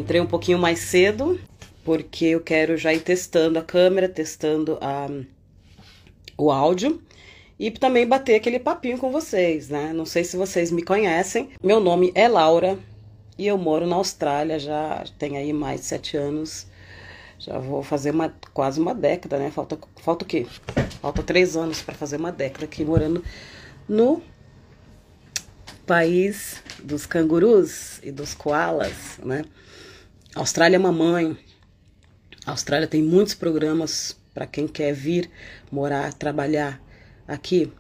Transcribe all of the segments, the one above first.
Entrei um pouquinho mais cedo, porque eu quero já ir testando a câmera, testando o áudio e também bater aquele papinho com vocês, né? Não sei se vocês me conhecem. Meu nome é Laura e eu moro na Austrália, já tem aí mais de 7 anos. Já vou fazer quase uma década, né? Falta o quê? Falta 3 anos para fazer uma década aqui morando no país dos cangurus e dos koalas, né? A Austrália é mamãe. A Austrália tem muitos programas para quem quer vir morar, trabalhar aqui.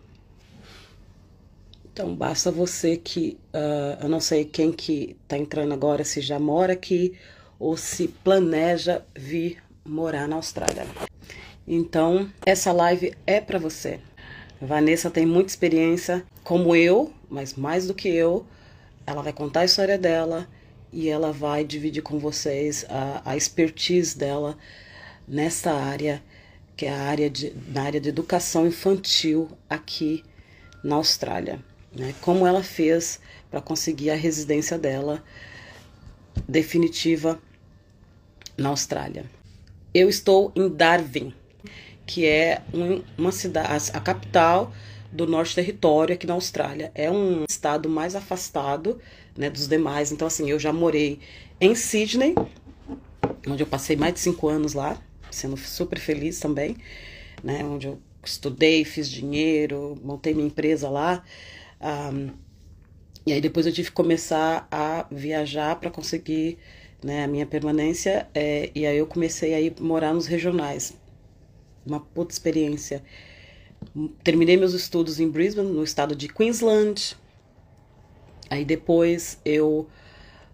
Então, basta você que... eu não sei quem que tá entrando agora, se já mora aqui ou se planeja vir morar na Austrália. Então, essa live é para você. A Vanessa tem muita experiência, como eu, mas mais do que eu. Ela vai contar a história dela e ela vai dividir com vocês a expertise dela nessa área, que é na área de educação infantil aqui na Austrália, né? Como ela fez para conseguir a residência dela definitiva na Austrália. Eu estou em Darwin, que é uma cidade, a capital do Norte Território aqui na Austrália. É um estado mais afastado, né, dos demais. Então, assim, eu já morei em Sydney, onde eu passei mais de 5 anos lá, sendo super feliz também, né, onde eu estudei, fiz dinheiro, montei minha empresa lá. E aí depois eu tive que começar a viajar para conseguir, né, a minha permanência, e aí eu comecei a ir morar nos regionais. Uma puta experiência. Terminei meus estudos em Brisbane, no estado de Queensland. Aí depois eu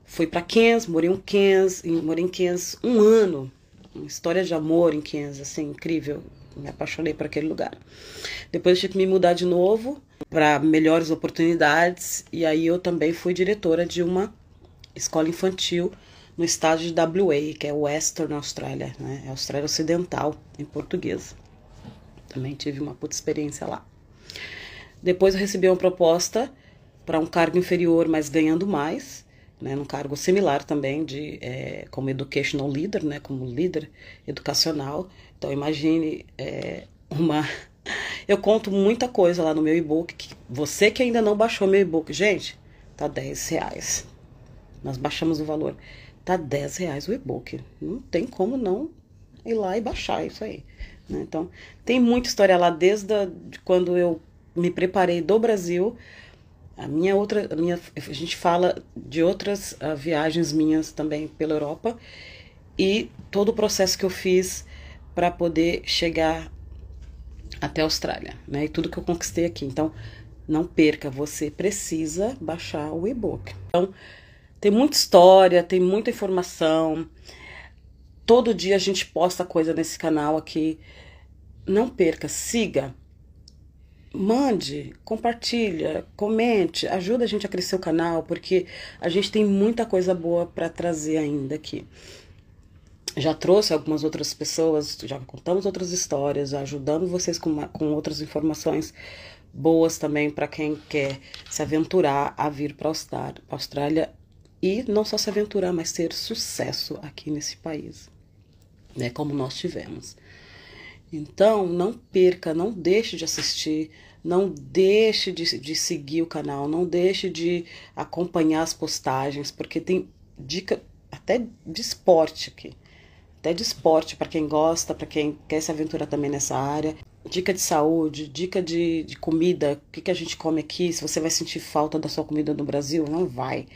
fui para Cairns, morei em Cairns 1 ano. Uma história de amor em Cairns, assim, incrível. Me apaixonei por aquele lugar. Depois eu tive que me mudar de novo para melhores oportunidades. E aí eu também fui diretora de uma escola infantil no estado de WA, que é Western Australia, né? É Austrália Ocidental, em português. Também tive uma puta experiência lá. Depois eu recebi uma proposta para um cargo inferior, mas ganhando mais, né? Num cargo similar também, como Educational Leader, né? Como líder educacional. Então imagine Eu conto muita coisa lá no meu e-book. Você que ainda não baixou meu e-book, gente, tá R$10. Nós baixamos o valor. Tá R$10 o e-book. Não tem como não ir lá e baixar isso aí, né? Então, tem muita história lá desde quando eu me preparei do Brasil. A gente fala de outras viagens minhas também pela Europa e todo o processo que eu fiz para poder chegar até a Austrália, né? E tudo que eu conquistei aqui. Então, não perca, você precisa baixar o e-book. Então, tem muita história, tem muita informação. Todo dia a gente posta coisa nesse canal aqui. Não perca, siga, mande, compartilha, comente, ajuda a gente a crescer o canal, porque a gente tem muita coisa boa para trazer ainda aqui. Já trouxe algumas outras pessoas, já contamos outras histórias, já ajudamos vocês com outras informações boas também para quem quer se aventurar a vir para a Austrália. E não só se aventurar, mas ter sucesso aqui nesse país, né, como nós tivemos. Então, não perca, não deixe de assistir, não deixe de seguir o canal, não deixe de acompanhar as postagens, porque tem dica até de esporte aqui. Até de esporte para quem gosta, para quem quer se aventurar também nessa área. Dica de saúde, dica de comida, o que a gente come aqui, se você vai sentir falta da sua comida no Brasil, não vai.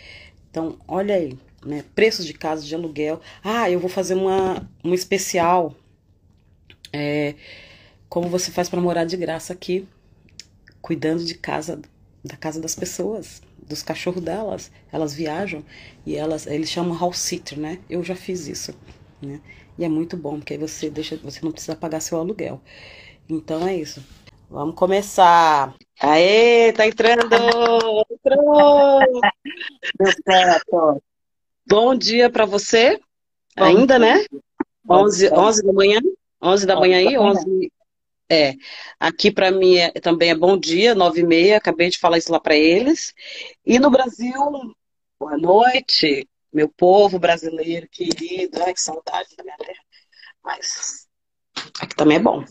Então, olha aí, né? Preços de casa, de aluguel. Eu vou fazer um especial. Como você faz para morar de graça aqui, cuidando da casa das pessoas, dos cachorros delas. Elas viajam e eles chamam house sitter, né? Eu já fiz isso, né? E é muito bom, porque aí você não precisa pagar seu aluguel. Então é isso. Vamos começar. Aê, tá entrando! Entrou! Deu certo. Bom dia para você, Bom ainda, né? dia. Bom 11, dia. 11 da manhã? 11 da manhã aí? Amanhã. 11. É. Aqui para mim também é bom dia, 9h30. Acabei de falar isso lá para eles. E no Brasil, boa noite. meu povo brasileiro querido, ai, que saudade da minha terra. Mas aqui também é bom.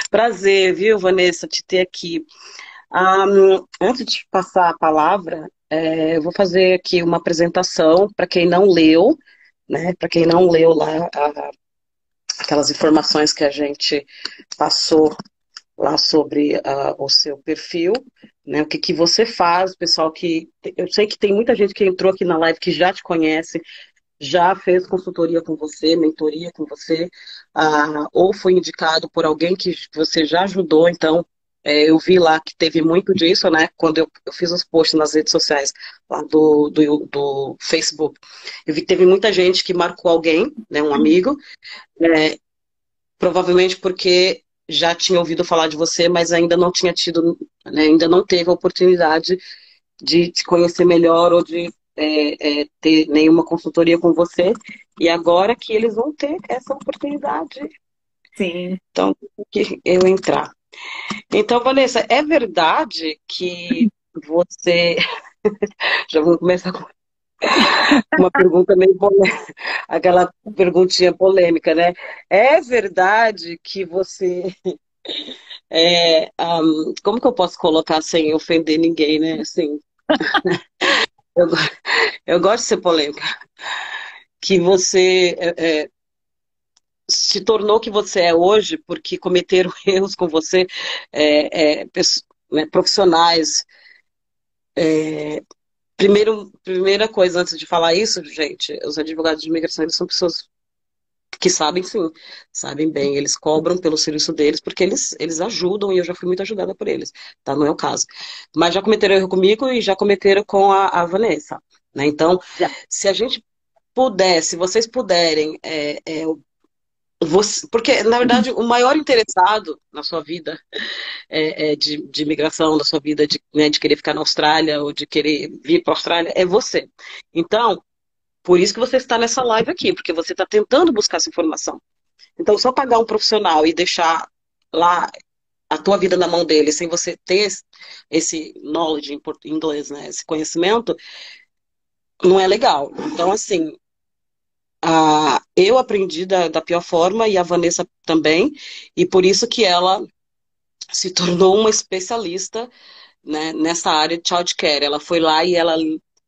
Prazer, viu, Vanessa, te ter aqui. Antes de passar a palavra, eu vou fazer aqui uma apresentação para quem não leu, né? Para quem não leu lá aquelas informações que a gente passou lá sobre o seu perfil, né? O que que você faz, pessoal que eu sei que tem muita gente que entrou aqui na live que já te conhece, já fez consultoria com você, mentoria com você, ou foi indicado por alguém que você já ajudou, então eu vi lá que teve muito disso, né? Quando eu fiz os posts nas redes sociais lá do Facebook, eu vi que teve muita gente que marcou alguém, né? Um amigo, é, provavelmente porque já tinha ouvido falar de você, mas ainda não tinha tido, né, ainda não teve a oportunidade de te conhecer melhor ou de ter nenhuma consultoria com você. E agora que eles vão ter essa oportunidade, Sim. então que eu entrar. Então, Vanessa, é verdade que você já vou começar com uma pergunta meio polêmica, aquela perguntinha polêmica, né? É verdade que você como que eu posso colocar sem ofender ninguém, né? Assim, eu, eu gosto de ser polêmica. Que você se tornou o que você é hoje porque cometeram erros com você, né, profissionais. Primeira coisa antes de falar isso, gente, os advogados de imigração eles são pessoas que sabem sim, sabem bem, eles cobram pelo serviço deles porque eles ajudam e eu já fui muito ajudada por eles, tá? Não é o caso. Mas já cometeram erro comigo e já cometeram com a Vanessa, né? Então, Já. se a gente puder, se vocês puderem, porque, na verdade, o maior interessado na sua vida de imigração, na sua vida né, de querer ficar na Austrália ou de querer vir para a Austrália, é você. Então, por isso que você está nessa live aqui, porque você está tentando buscar essa informação. Então, só pagar um profissional e deixar lá a tua vida na mão dele, sem você ter esse knowledge em inglês, né, esse conhecimento, não é legal. Então, assim, eu aprendi da pior forma e a Vanessa também, e por isso que ela se tornou uma especialista, né, nessa área de childcare. Ela foi lá e ela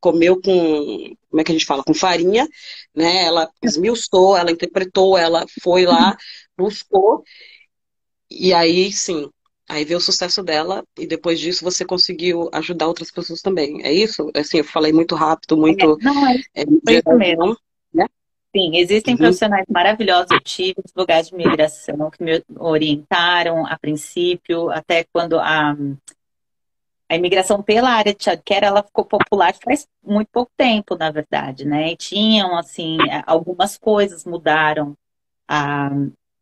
comeu com, como é que a gente fala, com farinha, né? Ela esmiuçou, ela interpretou, ela foi lá, buscou, e aí sim, aí veio o sucesso dela, e depois disso você conseguiu ajudar outras pessoas também. É isso? Assim, eu falei muito rápido, muito Não, foi isso mesmo. geralzão, né? Sim, existem Uhum. profissionais maravilhosos. Eu tive advogados de imigração que me orientaram a princípio, até quando a imigração pela área de childcare, ela ficou popular faz muito pouco tempo, na verdade, né? E tinham, assim, algumas coisas mudaram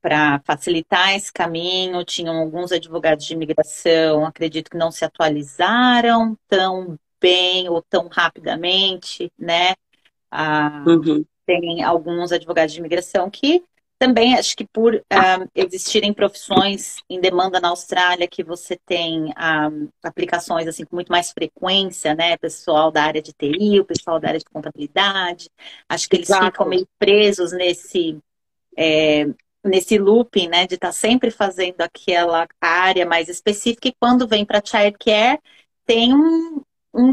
para facilitar esse caminho. Tinham alguns advogados de imigração, acredito que não se atualizaram tão bem ou tão rapidamente, né? Ah, Uhum. tem alguns advogados de imigração que também, acho que por existirem profissões em demanda na Austrália, que você tem aplicações assim com muito mais frequência, né? Pessoal da área de TI, o pessoal da área de contabilidade, acho que eles ficam Exato. meio presos nesse looping, né? De estar sempre fazendo aquela área mais específica, e quando vem para childcare, tem um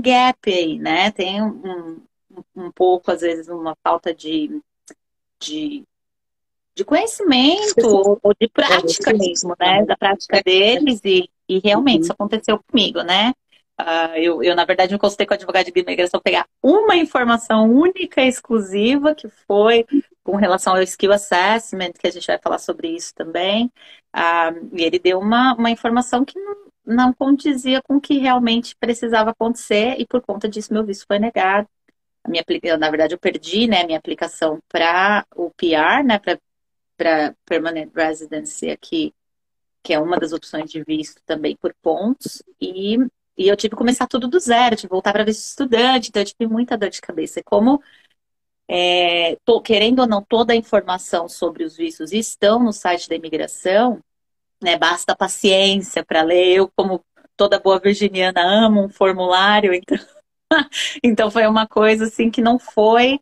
gap aí, né? Tem um pouco, às vezes, uma falta de, de conhecimento ou de prática mesmo, né? Da prática deles, e realmente isso Uhum. aconteceu comigo, né? Eu, na verdade, me consultei com o advogado de imigração pegar uma informação única e exclusiva, que foi com relação ao skill assessment, que a gente vai falar sobre isso também. E ele deu uma informação que não condizia com o que realmente precisava acontecer, e por conta disso meu visto foi negado. Na verdade, eu perdi, né, minha aplicação para o PR, né, para Permanent Residency aqui, que é uma das opções de visto também por pontos, e eu tive que começar tudo do zero, tive que voltar para visto estudante, então eu tive muita dor de cabeça. E como, querendo ou não, toda a informação sobre os vistos estão no site da imigração, né, basta paciência para ler. Eu, como toda boa virginiana, amo um formulário, então Então foi uma coisa assim que não foi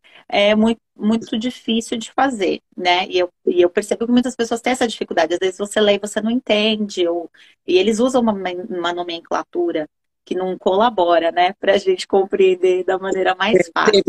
muito difícil de fazer, né? E eu percebo que muitas pessoas têm essa dificuldade. Às vezes você lê e você não entende, e eles usam uma nomenclatura que não colabora, né, para a gente compreender da maneira mais fácil.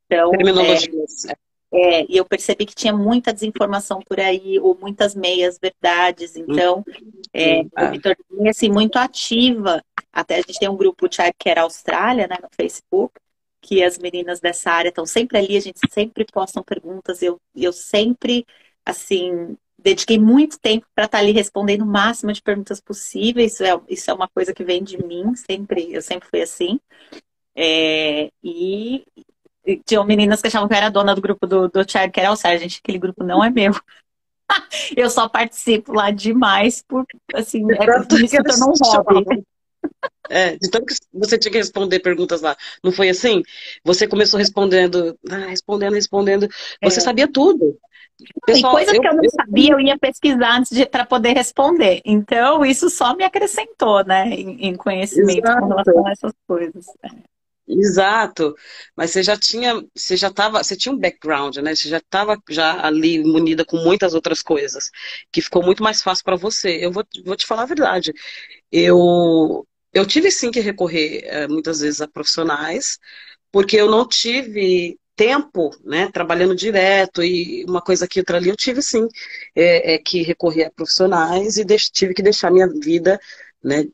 Então, Terminologias. e eu percebi que tinha muita desinformação por aí, ou muitas meias verdades. Então, eu me tornei assim, muito ativa. Até a gente tem um grupo Child Care Austrália, né, no Facebook, que as meninas dessa área estão sempre ali, a gente sempre postam perguntas. Eu sempre, assim, dediquei muito tempo para estar ali respondendo o máximo de perguntas possíveis. Isso é uma coisa que vem de mim, eu sempre fui assim. E tinham meninas que achavam que eu era dona do grupo do Child Care Austrália. Gente, aquele grupo não é meu. Eu só participo lá demais por, assim, Tanto me que se eles tornou um hobby. chamavam. De tanto que você tinha que responder perguntas lá. Não foi assim? Você começou respondendo, respondendo. Você É. sabia tudo. E Pessoal, coisas que eu não sabia, eu ia pesquisar antes para poder responder. Então, isso só me acrescentou, né, em conhecimento com relação Exato, a essas coisas. exato. Mas você tinha um background, né? Você já estava já ali munida com muitas outras coisas, que ficou muito mais fácil para você. Vou te falar a verdade. Eu tive sim que recorrer muitas vezes a profissionais, porque eu não tive tempo, né, trabalhando direto e uma coisa aqui, outra ali, eu tive sim que recorrer a profissionais e tive que deixar minha vida, né,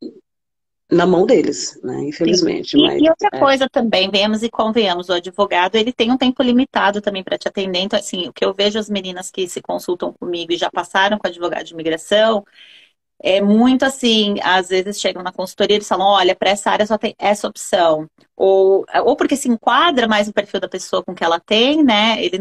na mão deles, né, Sim. infelizmente, mas E outra coisa também, venhamos e convenhamos, o advogado, ele tem um tempo limitado também para te atender. Então, assim, o que eu vejo as meninas que se consultam comigo e já passaram com advogado de imigração, é muito assim, às vezes chegam na consultoria e eles falam, olha, para essa área só tem essa opção. Ou porque se enquadra mais no perfil da pessoa com que ela tem, né? Eles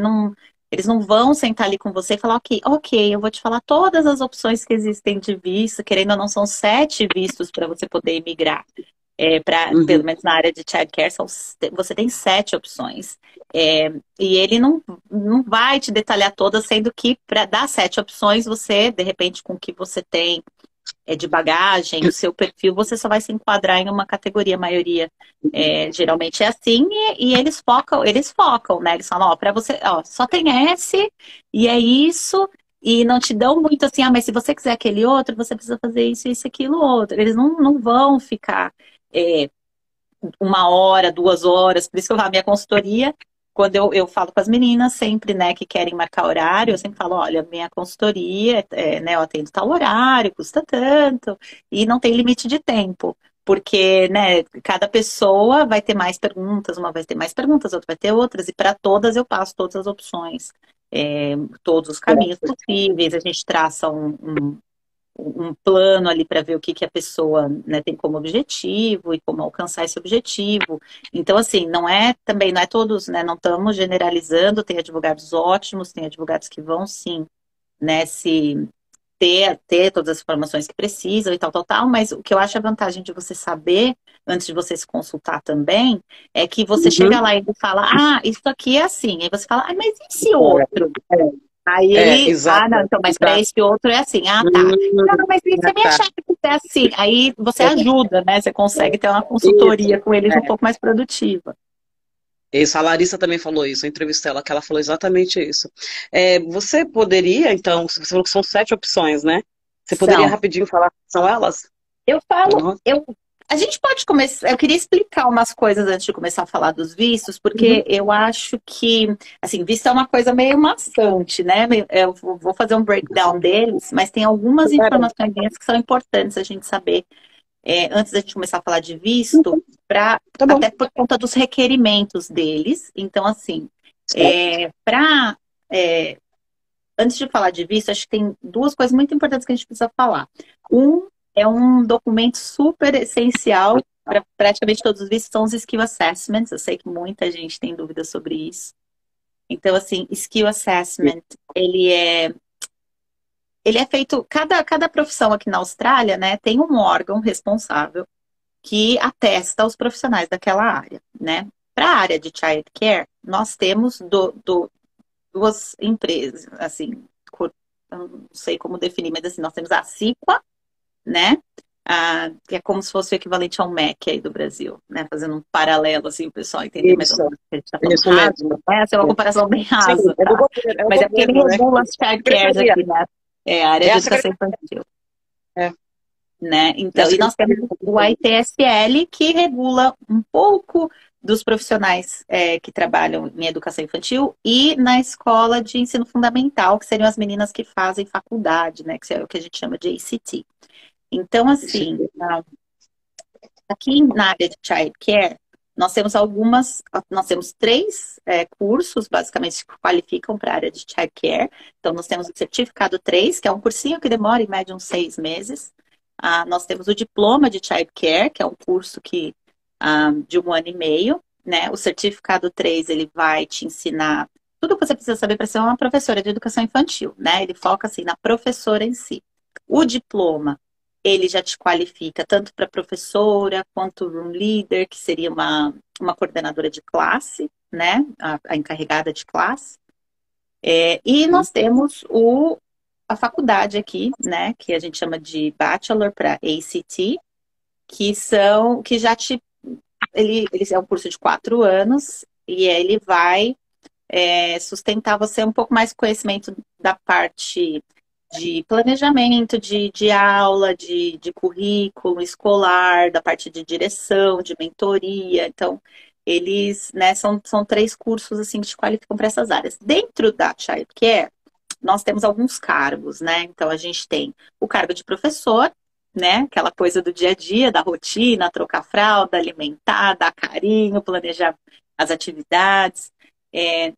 não vão sentar ali com você e falar, ok, eu vou te falar todas as opções que existem de visto, querendo ou não, são 7 vistos para você poder imigrar. Pelo uhum, menos na área de childcare, você tem 7 opções. E ele não vai te detalhar todas, sendo que para dar 7 opções, você, de repente, com o que você tem de bagagem, o seu perfil, você só vai se enquadrar em uma categoria, a maioria geralmente é assim, e eles focam, né? Eles falam, ó, para você, ó, só tem esse, e é isso, e não te dão muito assim, mas se você quiser aquele outro, você precisa fazer isso, aquilo, outro. Eles não vão ficar é, 1 hora, 2 horas, por isso que eu falo, minha consultoria, quando eu falo com as meninas sempre, né, que querem marcar horário, eu sempre falo, olha, minha consultoria, né, eu atendo tal horário, custa tanto, e não tem limite de tempo, porque, né, cada pessoa vai ter mais perguntas, uma vai ter mais perguntas, outra vai ter outras, e para todas eu passo todas as opções, todos os caminhos possíveis, a gente traça um plano ali para ver o que, que a pessoa, né, tem como objetivo e como alcançar esse objetivo. Então, assim, também não é todos, né, não estamos generalizando, tem advogados ótimos, tem advogados que vão sim, né, se ter todas as informações que precisam e tal, mas o que eu acho a vantagem de você saber, antes de você se consultar também, é que você chega uhum. lá e fala, isso aqui é assim, aí você fala, mas e esse outro? Aí Exato, não, então, mas para exato. esse outro é assim, tá. Não, mas e se a minha Tá. chefe quiser assim? Aí você ajuda, né? Você consegue ter uma Isso. consultoria com eles um pouco mais produtiva. Isso, a Larissa também falou isso, eu entrevistei ela, que ela falou exatamente isso. Você poderia, então, você falou que são 7 opções, né? Você poderia São. rapidinho falar que são elas? Eu Pra falo, nós? a gente pode começar. Eu queria explicar umas coisas antes de começar a falar dos vistos, Uhum. porque eu acho que, assim, visto é uma coisa meio maçante, né? Eu vou fazer um breakdown deles, mas tem algumas informações que são importantes a gente saber antes da gente começar a falar de visto, Tá bom. até por conta dos requerimentos deles. Então, assim, Certo. antes de falar de visto, acho que tem 2 coisas muito importantes que a gente precisa falar. É um documento super essencial para praticamente todos os vistos, são os skill assessments. Eu sei que muita gente tem dúvidas sobre isso. Então, assim, skill assessment, ele é feito, cada profissão aqui na Austrália, né, tem um órgão responsável que atesta os profissionais daquela área, né? Para a área de child care, nós temos 2 empresas, assim, eu não sei como definir, mas assim, nós temos a CIQA, né? que é como se fosse o equivalente ao MEC aí do Brasil, né? Fazendo um paralelo, assim, o pessoal entender mais ou Isso, menos o que a gente está falando isso raso. mesmo. Essa é uma comparação bem Sim, rasa, é do tá? governo, é o Mas é porque ele governo, né? regula as child cares Secretaria. aqui, né? É a área É de a educação secretaria. infantil, É, né? é a Então, e nós secretaria. temos o ITSL, que regula um pouco dos profissionais que trabalham em educação infantil e na escola de ensino fundamental, que seriam as meninas que fazem faculdade, né? Que é o que a gente chama de ACT. Então, Isso assim, aqui. aqui na área de childcare, nós temos três cursos, basicamente, que qualificam para a área de childcare. Então, nós temos o certificado 3, que é um cursinho que demora em média uns 6 meses. Nós temos o diploma de childcare, que é um curso de 1 ano e meio, né? O certificado 3, ele vai te ensinar tudo o que você precisa saber para ser uma professora de educação infantil, né? Ele foca, assim, na professora em si. O diploma, ele já te qualifica tanto para professora quanto room leader, que seria uma coordenadora de classe, né? A encarregada de classe. E Uhum. nós temos a faculdade aqui, né? Que a gente chama de Bachelor para ACT, que já ele é um curso de 4 anos e ele vai sustentar você um pouco mais conhecimento da parte de planejamento, de aula, de currículo escolar, da parte de direção, de mentoria. Então, eles, né, são três cursos assim que te qualificam para essas áreas. Dentro da Childcare, nós temos alguns cargos, né? Então, a gente tem o cargo de professor, né? Aquela coisa do dia a dia, da rotina, trocar fralda, alimentar, dar carinho, planejar as atividades.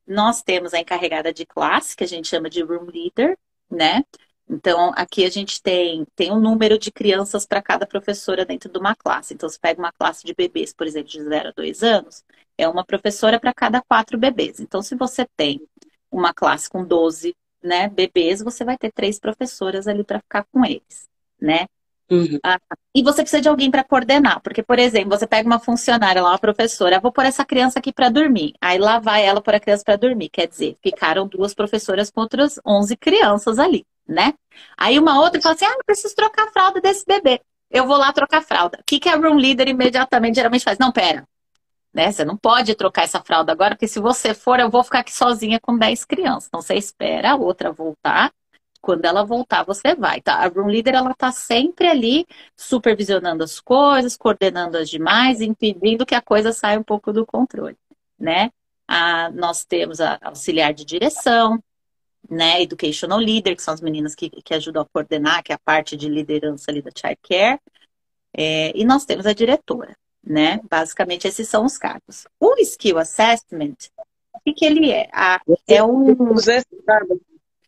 Nós temos a encarregada de classe, que a gente chama de room leader, né? Então, aqui a gente tem um número de crianças para cada professora dentro de uma classe. Então, você pega uma classe de bebês, por exemplo, de 0 a 2 anos, é uma professora para cada 4 bebês. Então, se você tem uma classe com 12, né, bebês, você vai ter 3 professoras ali para ficar com eles, né? Uhum. E você precisa de alguém para coordenar, porque, por exemplo, você pega uma funcionária lá, uma professora, vou pôr essa criança aqui para dormir. Aí lá vai ela pôr a criança para dormir. Quer dizer, ficaram 2 professoras com outras 11 crianças ali, né? Aí uma outra fala assim: eu preciso trocar a fralda desse bebê. Eu vou lá trocar a fralda. O que a room leader imediatamente geralmente faz? Não, pera, né? Você não pode trocar essa fralda agora, porque se você for, eu vou ficar aqui sozinha com 10 crianças. Então você espera a outra voltar. Quando ela voltar, você vai, tá? A room leader, ela tá sempre ali supervisionando as coisas, coordenando as demais, impedindo que a coisa saia um pouco do controle, né? Nós temos a auxiliar de direção, né? Educational leader, que são as meninas que ajudam a coordenar, que é a parte de liderança ali da childcare. E nós temos a diretora, né? Basicamente, esses são os cargos. O Skill Assessment, o que ele é? É um Usei esse cargo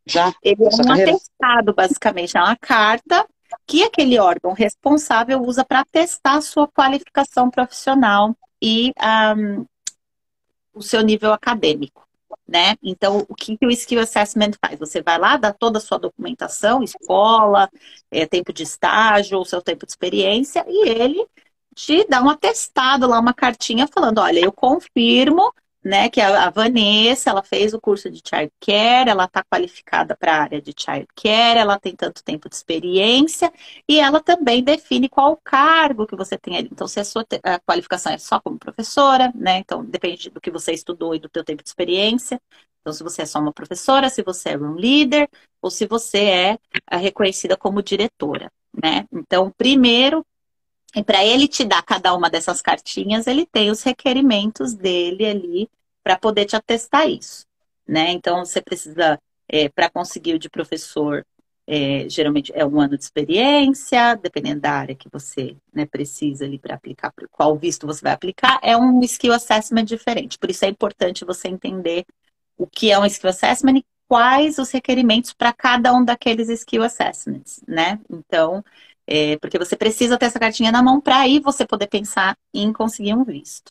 já Ele é nessa um carreira. atestado, basicamente, é uma carta que aquele órgão responsável usa para testar a sua qualificação profissional e o seu nível acadêmico, né? Então, o que o Skill Assessment faz? Você vai lá, dá toda a sua documentação, escola, tempo de estágio, o seu tempo de experiência, e ele te dá um atestado lá, uma cartinha falando: olha, eu confirmo, né, que a Vanessa, ela fez o curso de childcare, ela está qualificada para a área de childcare, ela tem tanto tempo de experiência, e ela também define qual o cargo que você tem ali. Então, se a sua qualificação é só como professora, né, então depende do que você estudou e do teu tempo de experiência. Então, se você é só uma professora, se você é room leader, ou se você é reconhecida como diretora, né? Então, primeiro, e para ele te dar cada uma dessas cartinhas, ele tem os requerimentos dele ali para poder te atestar isso, né? Então, você precisa, para conseguir o de professor, geralmente é 1 ano de experiência, dependendo da área que você, né, precisa ali para aplicar, qual visto você vai aplicar, é um skill assessment diferente. Por isso é importante você entender o que é um skill assessment e quais os requerimentos para cada um daqueles skill assessments, né? Então, porque você precisa ter essa cartinha na mão para aí você poder pensar em conseguir um visto.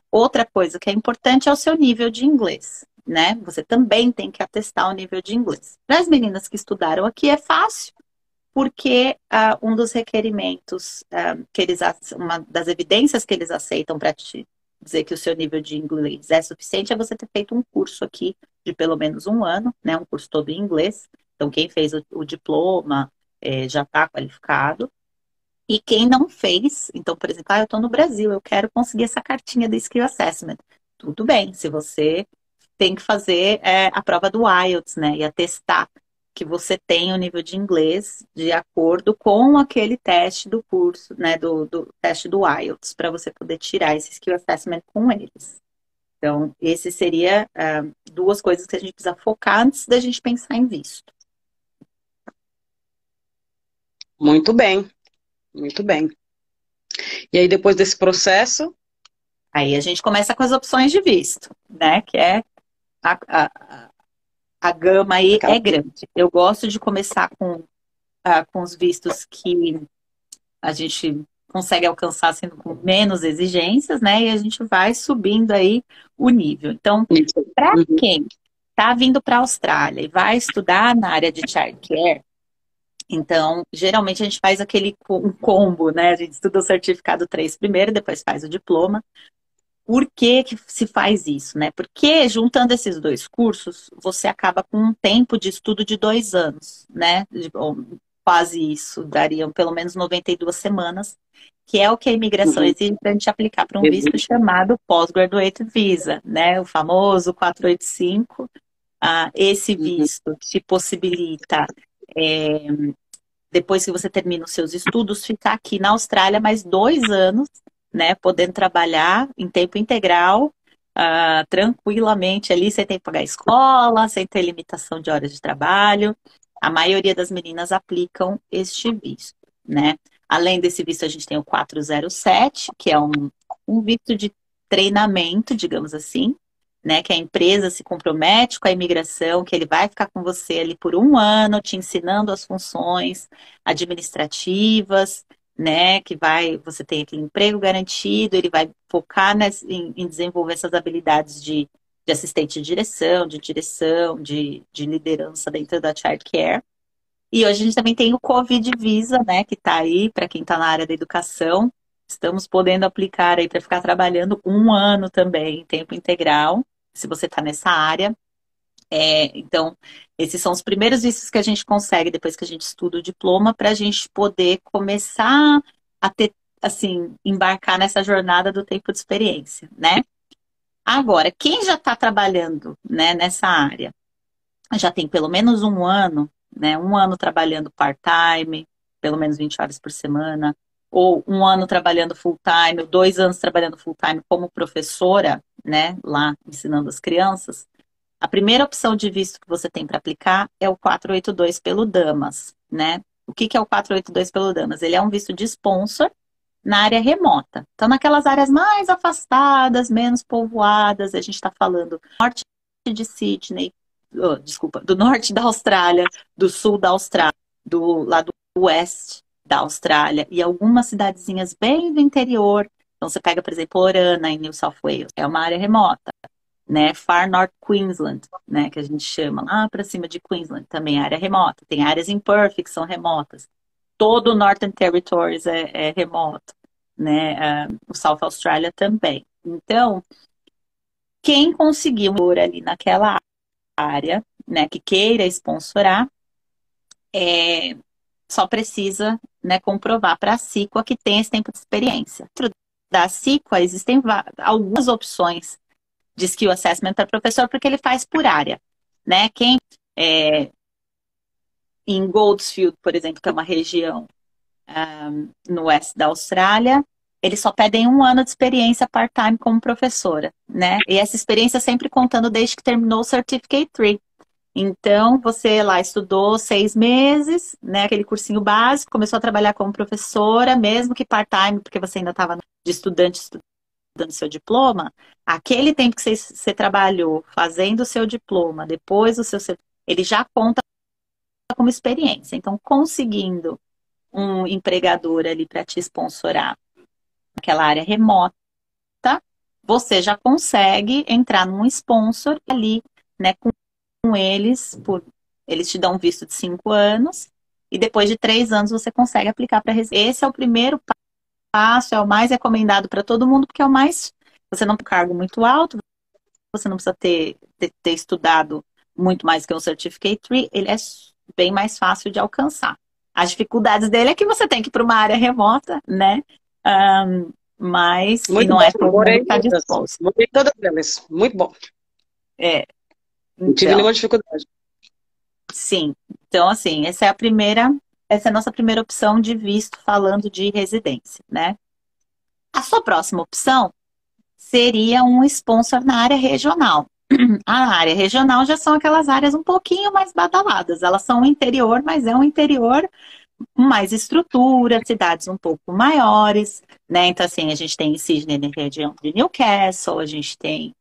Outra coisa que é importante é o seu nível de inglês, né? Você também tem que atestar o nível de inglês. Para as meninas que estudaram aqui é fácil, porque um dos requerimentos uma das evidências que eles aceitam para te dizer que o seu nível de inglês é suficiente é você ter feito um curso aqui de pelo menos 1 ano, né? Um curso todo em inglês. Então, quem fez o diploma já está qualificado. E quem não fez, então, por exemplo, eu estou no Brasil, eu quero conseguir essa cartinha do Skill Assessment. Tudo bem, se você tem que fazer a prova do IELTS, né? E atestar que você tem o nível de inglês de acordo com aquele teste do curso, né? Do teste do IELTS, para você poder tirar esse Skill Assessment com eles. Então, esse seria duas coisas que a gente precisa focar antes da gente pensar em visto. Muito bem, muito bem. E aí, depois desse processo, Aí a gente começa com as opções de visto, né? Que é a gama aí aquela- é grande. Eu gosto de começar com os vistos que a gente consegue alcançar sendo com menos exigências, né? E a gente vai subindo aí o nível. Então, para Uhum. quem está vindo para a Austrália e vai estudar na área de childcare, então, geralmente a gente faz um combo, né? A gente estuda o certificado 3 primeiro, depois faz o diploma. Por que que se faz isso, né? Porque juntando esses dois cursos, você acaba com um tempo de estudo de 2 anos, né? Quase isso, dariam pelo menos 92 semanas, que é o que a imigração Uhum. exige para a gente aplicar para um visto chamado Postgraduate Visa, né? O famoso 485. Esse Uhum. visto te possibilita, depois que você termina os seus estudos, ficar aqui na Austrália mais 2 anos, né, podendo trabalhar em tempo integral, tranquilamente ali, sem ter que pagar escola, sem ter limitação de horas de trabalho. A maioria das meninas aplicam este visto, né? Além desse visto, a gente tem o 407, que é um visto de treinamento, digamos assim, né? Que a empresa se compromete com a imigração, que ele vai ficar com você ali por 1 ano, te ensinando as funções administrativas, né? Que você tem aquele emprego garantido, ele vai focar em desenvolver essas habilidades de assistente de liderança dentro da childcare. E hoje a gente também tem o Covid Visa, né? Que está aí para quem está na área da educação. Estamos podendo aplicar aí para ficar trabalhando 1 ano também, em tempo integral, se você está nessa área. Então, esses são os primeiros vistos que a gente consegue depois que a gente estuda o diploma, para a gente poder começar a ter, assim, embarcar nessa jornada do tempo de experiência, né? Agora, quem já está trabalhando, né, nessa área, já tem pelo menos 1 ano, né? 1 ano trabalhando part-time, pelo menos 20 horas por semana, ou 1 ano trabalhando full-time, ou 2 anos trabalhando full-time como professora, né? Lá ensinando as crianças. A primeira opção de visto que você tem para aplicar é o 482 pelo Damas, né? O que é o 482 pelo Damas? Ele é um visto de sponsor na área remota. Então, naquelas áreas mais afastadas, menos povoadas, a gente está falando do norte de Sydney, do norte da Austrália, do sul da Austrália, do lado oeste da Austrália e algumas cidadezinhas bem do interior. Então, você pega, por exemplo, Orana, em New South Wales, é uma área remota, né? Far North Queensland, né? Que a gente chama lá para cima de Queensland, também é área remota. Tem áreas em Perth que são remotas. Todo o Northern Territories é remoto, né? O South Australia também. Então, quem conseguir um ali naquela área, né, que queira sponsorar, só precisa, né, comprovar para a CICUA que tem esse tempo de experiência. Dentro da CICUA existem algumas opções de skill assessment para professor, porque ele faz por área, né? Quem em Goldsfield, por exemplo, que é uma região no oeste da Austrália, eles só pedem 1 ano de experiência part-time como professora, né? E essa experiência sempre contando desde que terminou o Certificate 3. Então, você lá estudou 6 meses, né? Aquele cursinho básico, começou a trabalhar como professora, mesmo que part-time, porque você ainda estava de estudante estudando seu diploma, aquele tempo que você trabalhou fazendo o seu diploma, depois o seu, ele já conta como experiência. Então, conseguindo um empregador ali para te sponsorar naquela área remota, você já consegue entrar num sponsor ali, né, com eles, eles te dão um visto de 5 anos, e depois de 3 anos você consegue aplicar para residência. Esse é o primeiro passo, é o mais recomendado para todo mundo, porque é o mais, você não tem um cargo muito alto, você não precisa ter estudado muito mais que um Certificate 3, ele é bem mais fácil de alcançar. As dificuldades dele é que você tem que ir para uma área remota, né? Mas e Muito não bom. é todo mundo Morei que está em todas. disposto. Morei em todas elas. Muito bom. É, Não tive então, nenhuma dificuldade. sim. Então, assim, essa é a nossa primeira opção de visto falando de residência, né? A sua próxima opção seria um sponsor na área regional. A área regional já são aquelas áreas um pouquinho mais badaladas. Elas são o interior, mas é um interior com mais estrutura, cidades um pouco maiores, né? Então, assim, a gente tem Sydney na região de Newcastle, a gente tem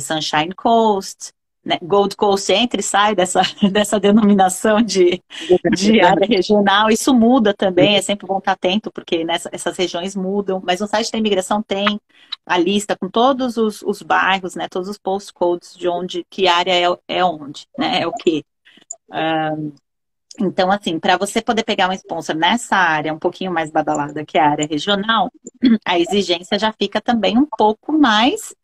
Sunshine Coast, né? Gold Coast entra e sai dessa denominação de área regional. Isso muda também, é sempre bom estar atento, porque essas regiões mudam. Mas no site da imigração tem a lista com todos os bairros, né? Todos os postcodes de onde, que área é onde, né? É o quê? Então, assim, para você poder pegar um sponsor nessa área um pouquinho mais badalada, que é a área regional, a exigência já fica também um pouco mais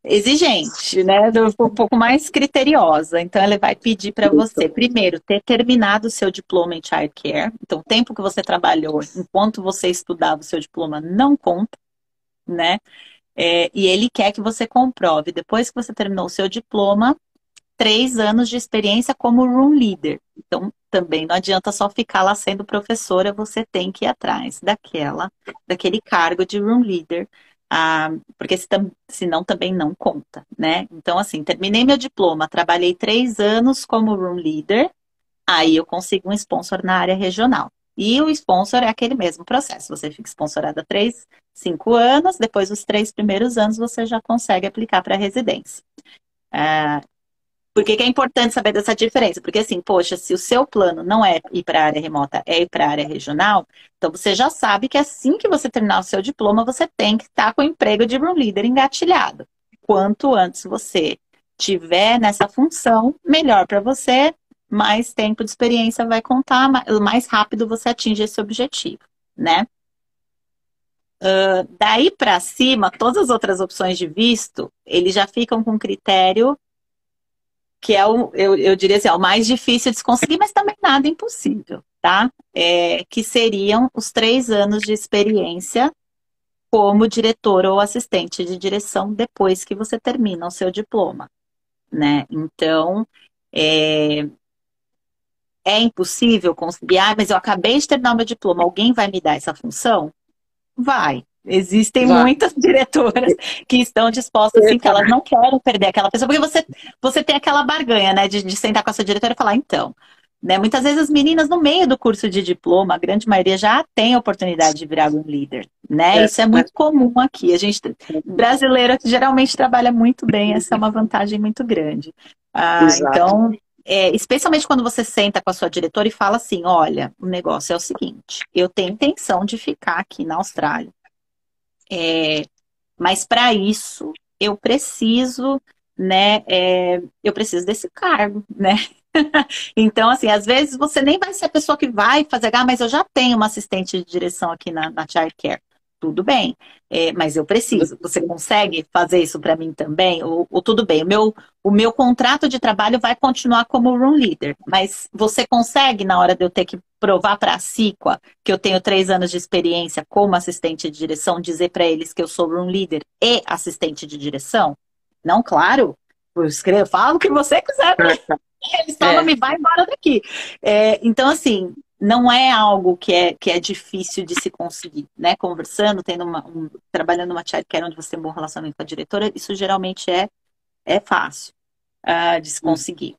exigente, né? Um pouco mais criteriosa. Então, ele vai pedir para você, primeiro, ter terminado o seu diploma em childcare. Então, o tempo que você trabalhou enquanto você estudava o seu diploma não conta, né? E ele quer que você comprove, depois que você terminou o seu diploma, 3 anos de experiência como room leader. Então, também não adianta só ficar lá sendo professora, você tem que ir atrás daquele cargo de room leader, porque senão também não conta, né? Então, assim, terminei meu diploma, trabalhei 3 anos como room leader, aí eu consigo um sponsor na área regional. E o sponsor é aquele mesmo processo, você fica sponsorada 5 anos, depois dos 3 primeiros anos você já consegue aplicar para residência. Por que que é importante saber dessa diferença? Porque assim, poxa, se o seu plano não é ir para a área remota, é ir para a área regional, então você já sabe que assim que você terminar o seu diploma, você tem que estar com o emprego de room leader engatilhado. Quanto antes você tiver nessa função, melhor para você, mais tempo de experiência vai contar, mais rápido você atinge esse objetivo, né? Daí para cima, todas as outras opções de visto, eles já ficam com critério que é eu diria assim, o mais difícil de se conseguir, mas também nada impossível, tá? Que seriam os 3 anos de experiência como diretor ou assistente de direção depois que você termina o seu diploma, né? Então, é impossível conseguir, mas eu acabei de terminar o meu diploma, alguém vai me dar essa função? Vai. Existem Vai. muitas diretoras que estão dispostas, assim, que elas não querem perder aquela pessoa, porque você tem aquela barganha, né, de sentar com a sua diretora e falar, então, né, muitas vezes as meninas no meio do curso de diploma, a grande maioria já tem a oportunidade de virar um líder, né, isso é muito comum aqui, a gente, brasileiro geralmente trabalha muito bem, essa é uma vantagem muito grande. Então, especialmente quando você senta com a sua diretora e fala assim, olha, o negócio é o seguinte, eu tenho intenção de ficar aqui na Austrália, mas para isso eu preciso, né? Eu preciso desse cargo, né? Então, assim, às vezes você nem vai ser a pessoa que vai fazer, mas eu já tenho uma assistente de direção aqui na Childcare. Tudo bem, mas eu preciso. Você consegue fazer isso para mim também? Ou tudo bem, o meu contrato de trabalho vai continuar como room leader, mas você consegue, na hora de eu ter que provar para a CIQA que eu tenho 3 anos de experiência como assistente de direção, dizer para eles que eu sou room leader e assistente de direção? Não, claro, eu falo o que você quiser, eles só não me vai embora daqui. Então, assim, não é algo que é difícil de se conseguir, né? Conversando, trabalhando numa childcare onde você tem um bom relacionamento com a diretora, isso geralmente é fácil de se conseguir.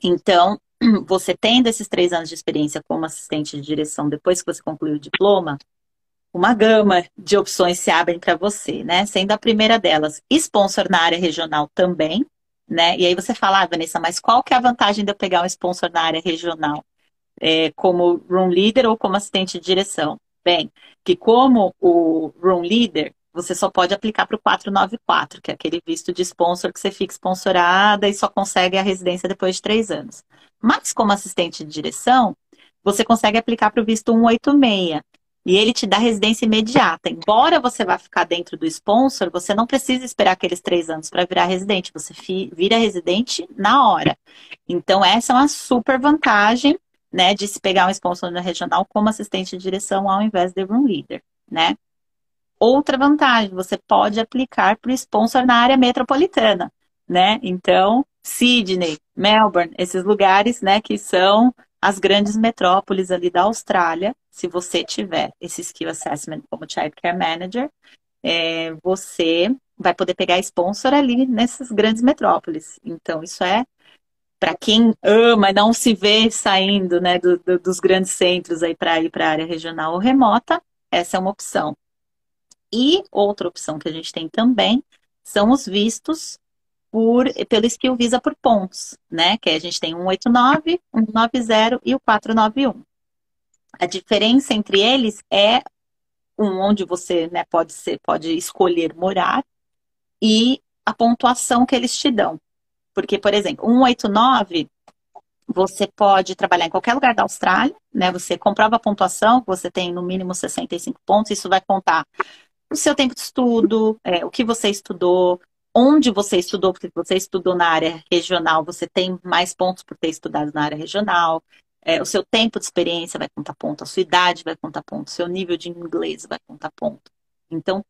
Então, você tendo esses 3 anos de experiência como assistente de direção depois que você concluiu o diploma, uma gama de opções se abrem para você, né? Sendo a primeira delas, sponsor na área regional também, né? E aí você fala, Vanessa, mas qual que é a vantagem de eu pegar um sponsor na área regional? Como room leader ou como assistente de direção? Bem, que como o room leader, você só pode aplicar para o 494, que é aquele visto de sponsor que você fica sponsorada e só consegue a residência depois de 3 anos. Mas como assistente de direção, você consegue aplicar para o visto 186. E ele te dá residência imediata. Embora você vá ficar dentro do sponsor, você não precisa esperar aqueles 3 anos para virar residente. Você vira residente na hora. Então, essa é uma super vantagem, né, de se pegar um sponsor na regional como assistente de direção ao invés de room leader, né? Outra vantagem, você pode aplicar para o sponsor na área metropolitana, né? Então, Sydney, Melbourne, esses lugares, né, que são as grandes metrópoles ali da Austrália, se você tiver esse Skill Assessment como Child Care Manager, você vai poder pegar sponsor ali nessas grandes metrópoles. Então, isso é para quem ama, não se vê saindo, né, dos grandes centros aí para ir para a área regional ou remota, essa é uma opção. E outra opção que a gente tem também são os vistos pelo Skill Visa por pontos, né? Que a gente tem o 189, o 190 e o 491. A diferença entre eles é onde você, né, pode escolher morar e a pontuação que eles te dão. Porque, por exemplo, 189, você pode trabalhar em qualquer lugar da Austrália, né? Você comprova a pontuação, você tem no mínimo 65 pontos, isso vai contar o seu tempo de estudo, o que você estudou, onde você estudou, porque você estudou na área regional, você tem mais pontos por ter estudado na área regional, o seu tempo de experiência vai contar ponto, a sua idade vai contar ponto, o seu nível de inglês vai contar ponto. Então,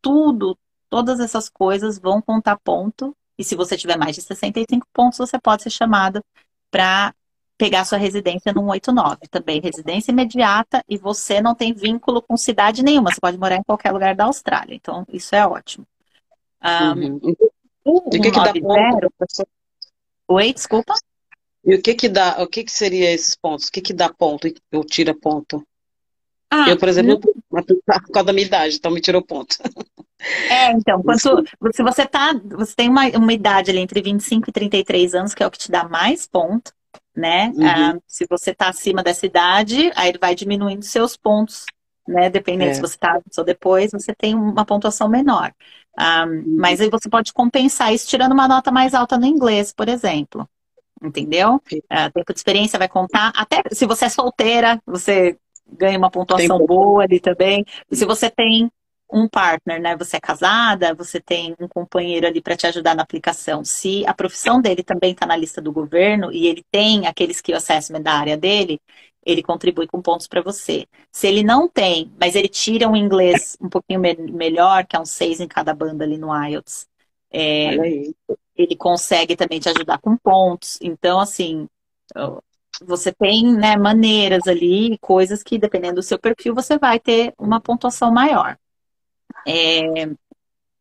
todas essas coisas vão contar ponto, e se você tiver mais de 65 pontos, você pode ser chamado para pegar sua residência no 189. Também residência imediata e você não tem vínculo com cidade nenhuma. Você pode morar em qualquer lugar da Austrália. Então, isso é ótimo. O que que dá ponto, professor? Oi, desculpa? E o que que seria esses pontos? O que que dá ponto ou tira ponto? Eu, por exemplo, por causa da minha idade, então me tirou ponto. Então, se você tem uma idade ali entre 25 e 33 anos, que é o que te dá mais ponto, né? Se você está acima dessa idade, aí ele vai diminuindo seus pontos, né? Dependendo se você está antes ou depois, você tem uma pontuação menor. Mas aí você pode compensar isso tirando uma nota mais alta no inglês, por exemplo. Entendeu? Tempo de experiência vai contar. Até se você é solteira, você ganha uma pontuação boa ali também. E se você tem um partner, né? Você é casada, você tem um companheiro ali para te ajudar na aplicação. Se a profissão dele também está na lista do governo e ele tem aquele skill assessment da área dele, ele contribui com pontos para você. Se ele não tem, mas ele tira um inglês um pouquinho melhor, que é um 6 em cada banda ali no IELTS, ele consegue também te ajudar com pontos. Então, assim, você tem, né, maneiras ali, coisas que, dependendo do seu perfil, você vai ter uma pontuação maior.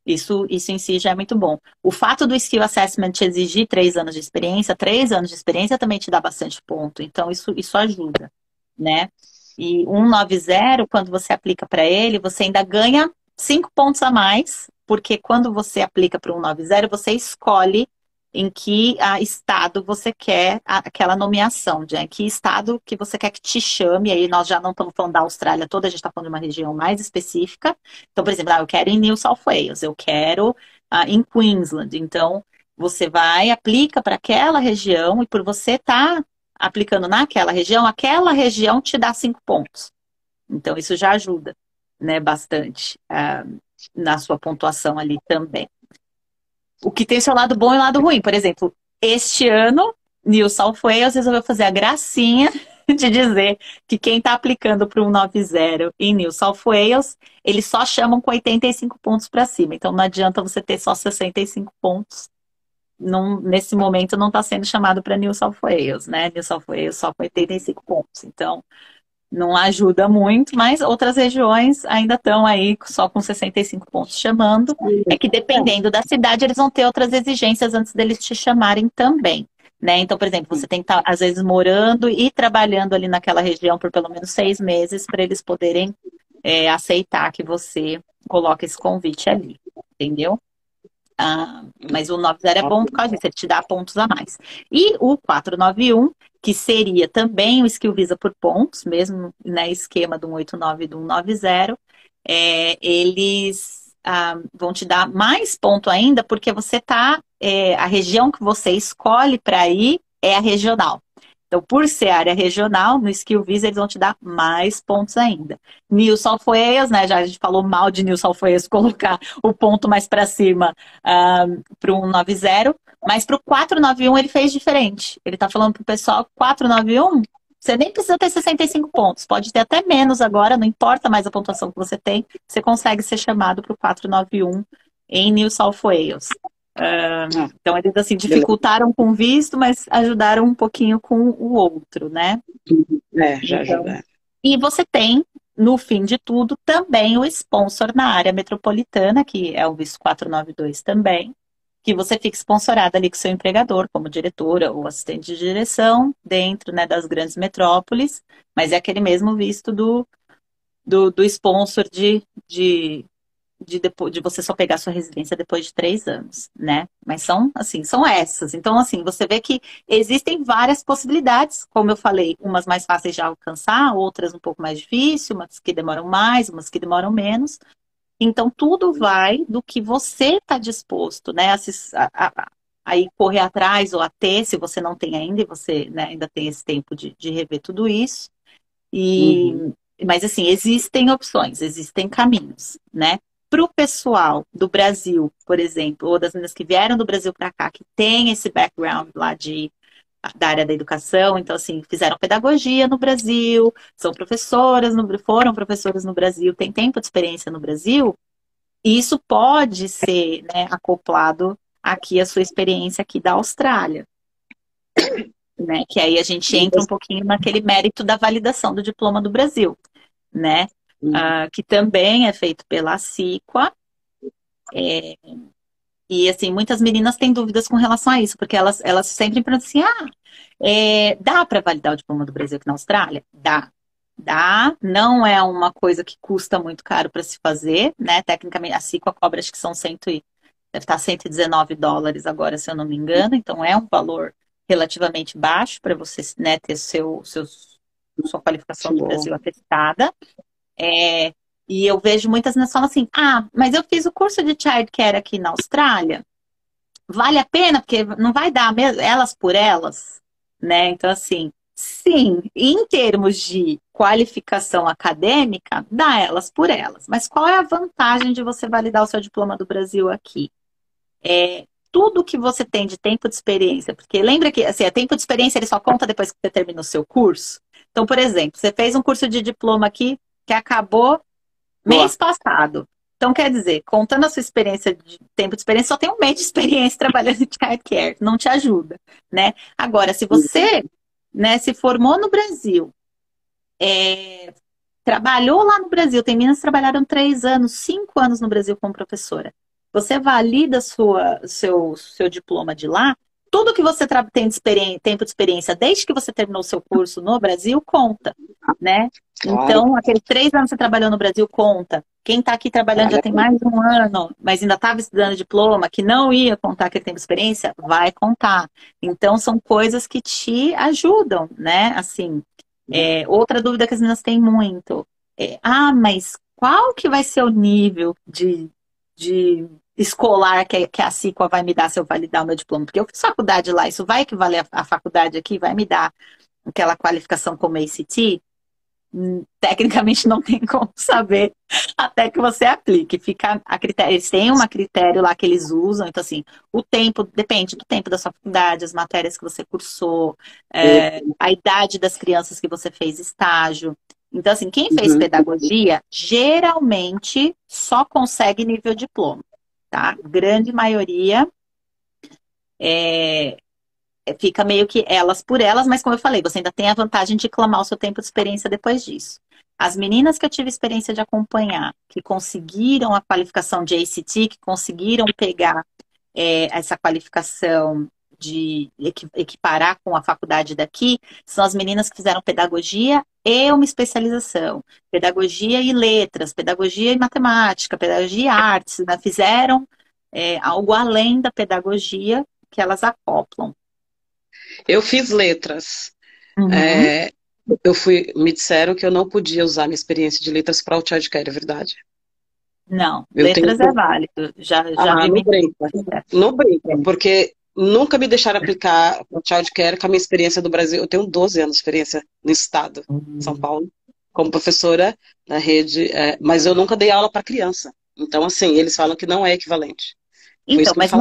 Isso em si já é muito bom. O fato do Skill Assessment te exigir 3 anos de experiência, 3 anos de experiência também te dá bastante ponto. Então, isso ajuda, né? E 190, quando você aplica para ele, você ainda ganha 5 pontos a mais, porque quando você aplica para o 190, você escolhe em que estado você quer aquela nomeação, de que estado que você quer que te chame. Aí nós já não estamos falando da Austrália toda, a gente está falando de uma região mais específica. Então, por exemplo, eu quero em New South Wales, eu quero em Queensland. Então, você vai, aplica para aquela região e por você estar aplicando naquela região te dá 5 pontos. Então, isso já ajuda, né, bastante na sua pontuação ali também. O que tem seu lado bom e lado ruim. Por exemplo, este ano, New South Wales resolveu fazer a gracinha de dizer que quem está aplicando para o 190 em New South Wales, eles só chamam com 85 pontos para cima. Então, não adianta você ter só 65 pontos. Nesse momento, não está sendo chamado para New South Wales, né? New South Wales só com 85 pontos. Então, não ajuda muito, mas outras regiões ainda estão aí só com 65 pontos chamando. É que dependendo da cidade, eles vão ter outras exigências antes deles te chamarem também, né? Então, por exemplo, você tem que estar, às vezes, morando e trabalhando ali naquela região por pelo menos 6 meses para eles poderem aceitar que você coloque esse convite ali, entendeu? Mas o 90 é bom por causa disso, ele te dá pontos a mais. E o 491, que seria também o Skill Visa por pontos, mesmo né, esquema do 189 e do 190, eles vão te dar mais ponto ainda, porque você tá, a região que você escolhe para ir é a regional. Então, por ser área regional, no Skill Visa eles vão te dar mais pontos ainda. New South Wales, né? Já a gente falou mal de New South Wales, colocar o ponto mais para cima para o 190, mas para o 491 ele fez diferente. Ele está falando para o pessoal, 491, Você nem precisa ter 65 pontos, pode ter até menos agora, não importa mais a pontuação que você tem, você consegue ser chamado para o 491 em New South Wales. Então, eles assim, dificultaram com o visto, mas ajudaram um pouquinho com o outro, né? Já ajuda. E você tem, no fim de tudo, também o sponsor na área metropolitana, que é o visto 492 também, que você fica sponsorada ali com seu empregador, como diretora ou assistente de direção, dentro, né, das grandes metrópoles, mas é aquele mesmo visto do sponsor de você só pegar sua residência depois de 3 anos, né? Mas são, assim, são essas. Então, assim, você vê que existem várias possibilidades, como eu falei, umas mais fáceis de alcançar, outras um pouco mais difíceis, umas que demoram mais, umas que demoram menos. Então, tudo vai do que você está disposto, né, a ir correr atrás ou a ter, se você não tem ainda, e você, né, ainda tem esse tempo de rever tudo isso. Mas, assim, existem opções, existem caminhos, né? Para o pessoal do Brasil, por exemplo, ou das meninas que vieram do Brasil para cá, que tem esse background lá da área da educação, então, assim, fizeram pedagogia no Brasil, foram professoras no Brasil, têm tempo de experiência no Brasil, e isso pode ser, né, acoplado aqui à sua experiência aqui da Austrália, né? Que aí a gente entra um pouquinho naquele mérito da validação do diploma do Brasil, né? Que também é feito pela CIQA. E, assim, muitas meninas têm dúvidas com relação a isso, porque elas sempre perguntam assim, dá para validar o diploma do Brasil aqui na Austrália? Dá. Dá, não é uma coisa que custa muito caro para se fazer, né? Tecnicamente, a CIQA cobra, acho que são deve estar $119 agora, se eu não me engano, então é um valor relativamente baixo para você, né, ter sua qualificação do Brasil atestada. E eu vejo muitas meninas falando assim, mas eu fiz o curso de childcare aqui na Austrália, vale a pena, porque não vai dar mesmo, elas por elas, né? Então, assim, sim, em termos de qualificação acadêmica, dá elas por elas. Mas qual é a vantagem de você validar o seu diploma do Brasil aqui? Tudo que você tem de tempo de experiência, porque lembra que, assim, tempo de experiência ele só conta depois que você termina o seu curso. Então, por exemplo, você fez um curso de diploma aqui que acabou mês passado. Então, quer dizer, contando a sua experiência de tempo de experiência, só tem um mês de experiência trabalhando em childcare, não te ajuda, né? Agora, se você, né, se formou no Brasil, trabalhou lá no Brasil, tem meninas que trabalharam 3 anos, 5 anos no Brasil como professora, você valida seu diploma de lá, tudo que você tem de tempo de experiência, desde que você terminou o seu curso no Brasil, conta, né? Então, aqueles 3 anos que você trabalhou no Brasil, conta. Quem está aqui trabalhando já tem mais de 1 ano, mas ainda estava estudando diploma, que não ia contar aquele tempo de experiência, vai contar. Então, são coisas que te ajudam, né? Assim, outra dúvida que as meninas têm muito mas qual que vai ser o nível de escolar que a CIQA vai me dar se eu validar o meu diploma? Porque eu fiz faculdade lá, isso vai equivaler à faculdade aqui, vai me dar aquela qualificação como ACT? Tecnicamente não tem como saber até que você aplique. Fica a critério, eles têm um critério lá que eles usam, então assim, o tempo, depende do tempo da sua faculdade, as matérias que você cursou, a idade das crianças que você fez estágio. Então assim, quem fez pedagogia, geralmente só consegue nível diploma, tá? Grande maioria fica meio que elas por elas, mas como eu falei, você ainda tem a vantagem de clamar o seu tempo de experiência depois disso. As meninas que eu tive experiência de acompanhar, que conseguiram a qualificação de ACT, que conseguiram pegar essa qualificação de equiparar com a faculdade daqui, são as meninas que fizeram pedagogia e uma especialização. Pedagogia e letras, pedagogia e matemática, pedagogia e artes, né? Fizeram algo além da pedagogia que elas acoplam. Eu fiz letras. Me disseram que eu não podia usar minha experiência de letras para o childcare, é verdade? Não, letras é válido. Já não brinca, porque nunca me deixaram aplicar o childcare com a minha experiência do Brasil. Eu tenho 12 anos de experiência no estado de São Paulo, como professora na rede, mas eu nunca dei aula para criança. Então, assim, eles falam que não é equivalente. Então, mas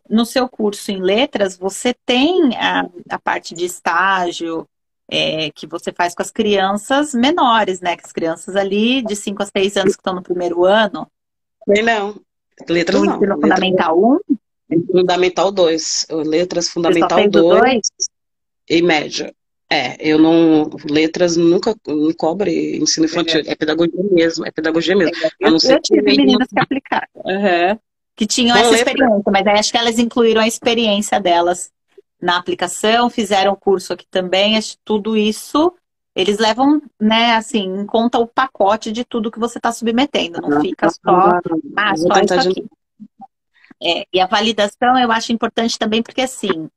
no seu curso em letras, você tem a parte de estágio, que você faz com as crianças menores, né? Que as crianças ali de 5 a 6 anos que estão no primeiro ano, Bem, não. Letras no não. ensino Letras fundamental 1, fundamental 2. Letras você só fundamental fez o 2 2? e média. Eu não. Letras nunca não cobre ensino infantil. É pedagogia mesmo. É pedagogia mesmo. A não ser Eu que tive meninas que aplicaram. Uhum. Que tinham com essa letra. experiência, mas aí acho que elas incluíram a experiência delas na aplicação, fizeram o curso aqui também, acho que tudo isso, eles levam, né, assim, em conta o pacote de tudo que você está submetendo, não fica só, Vou só isso tentar de aqui. E a validação eu acho importante também porque, assim,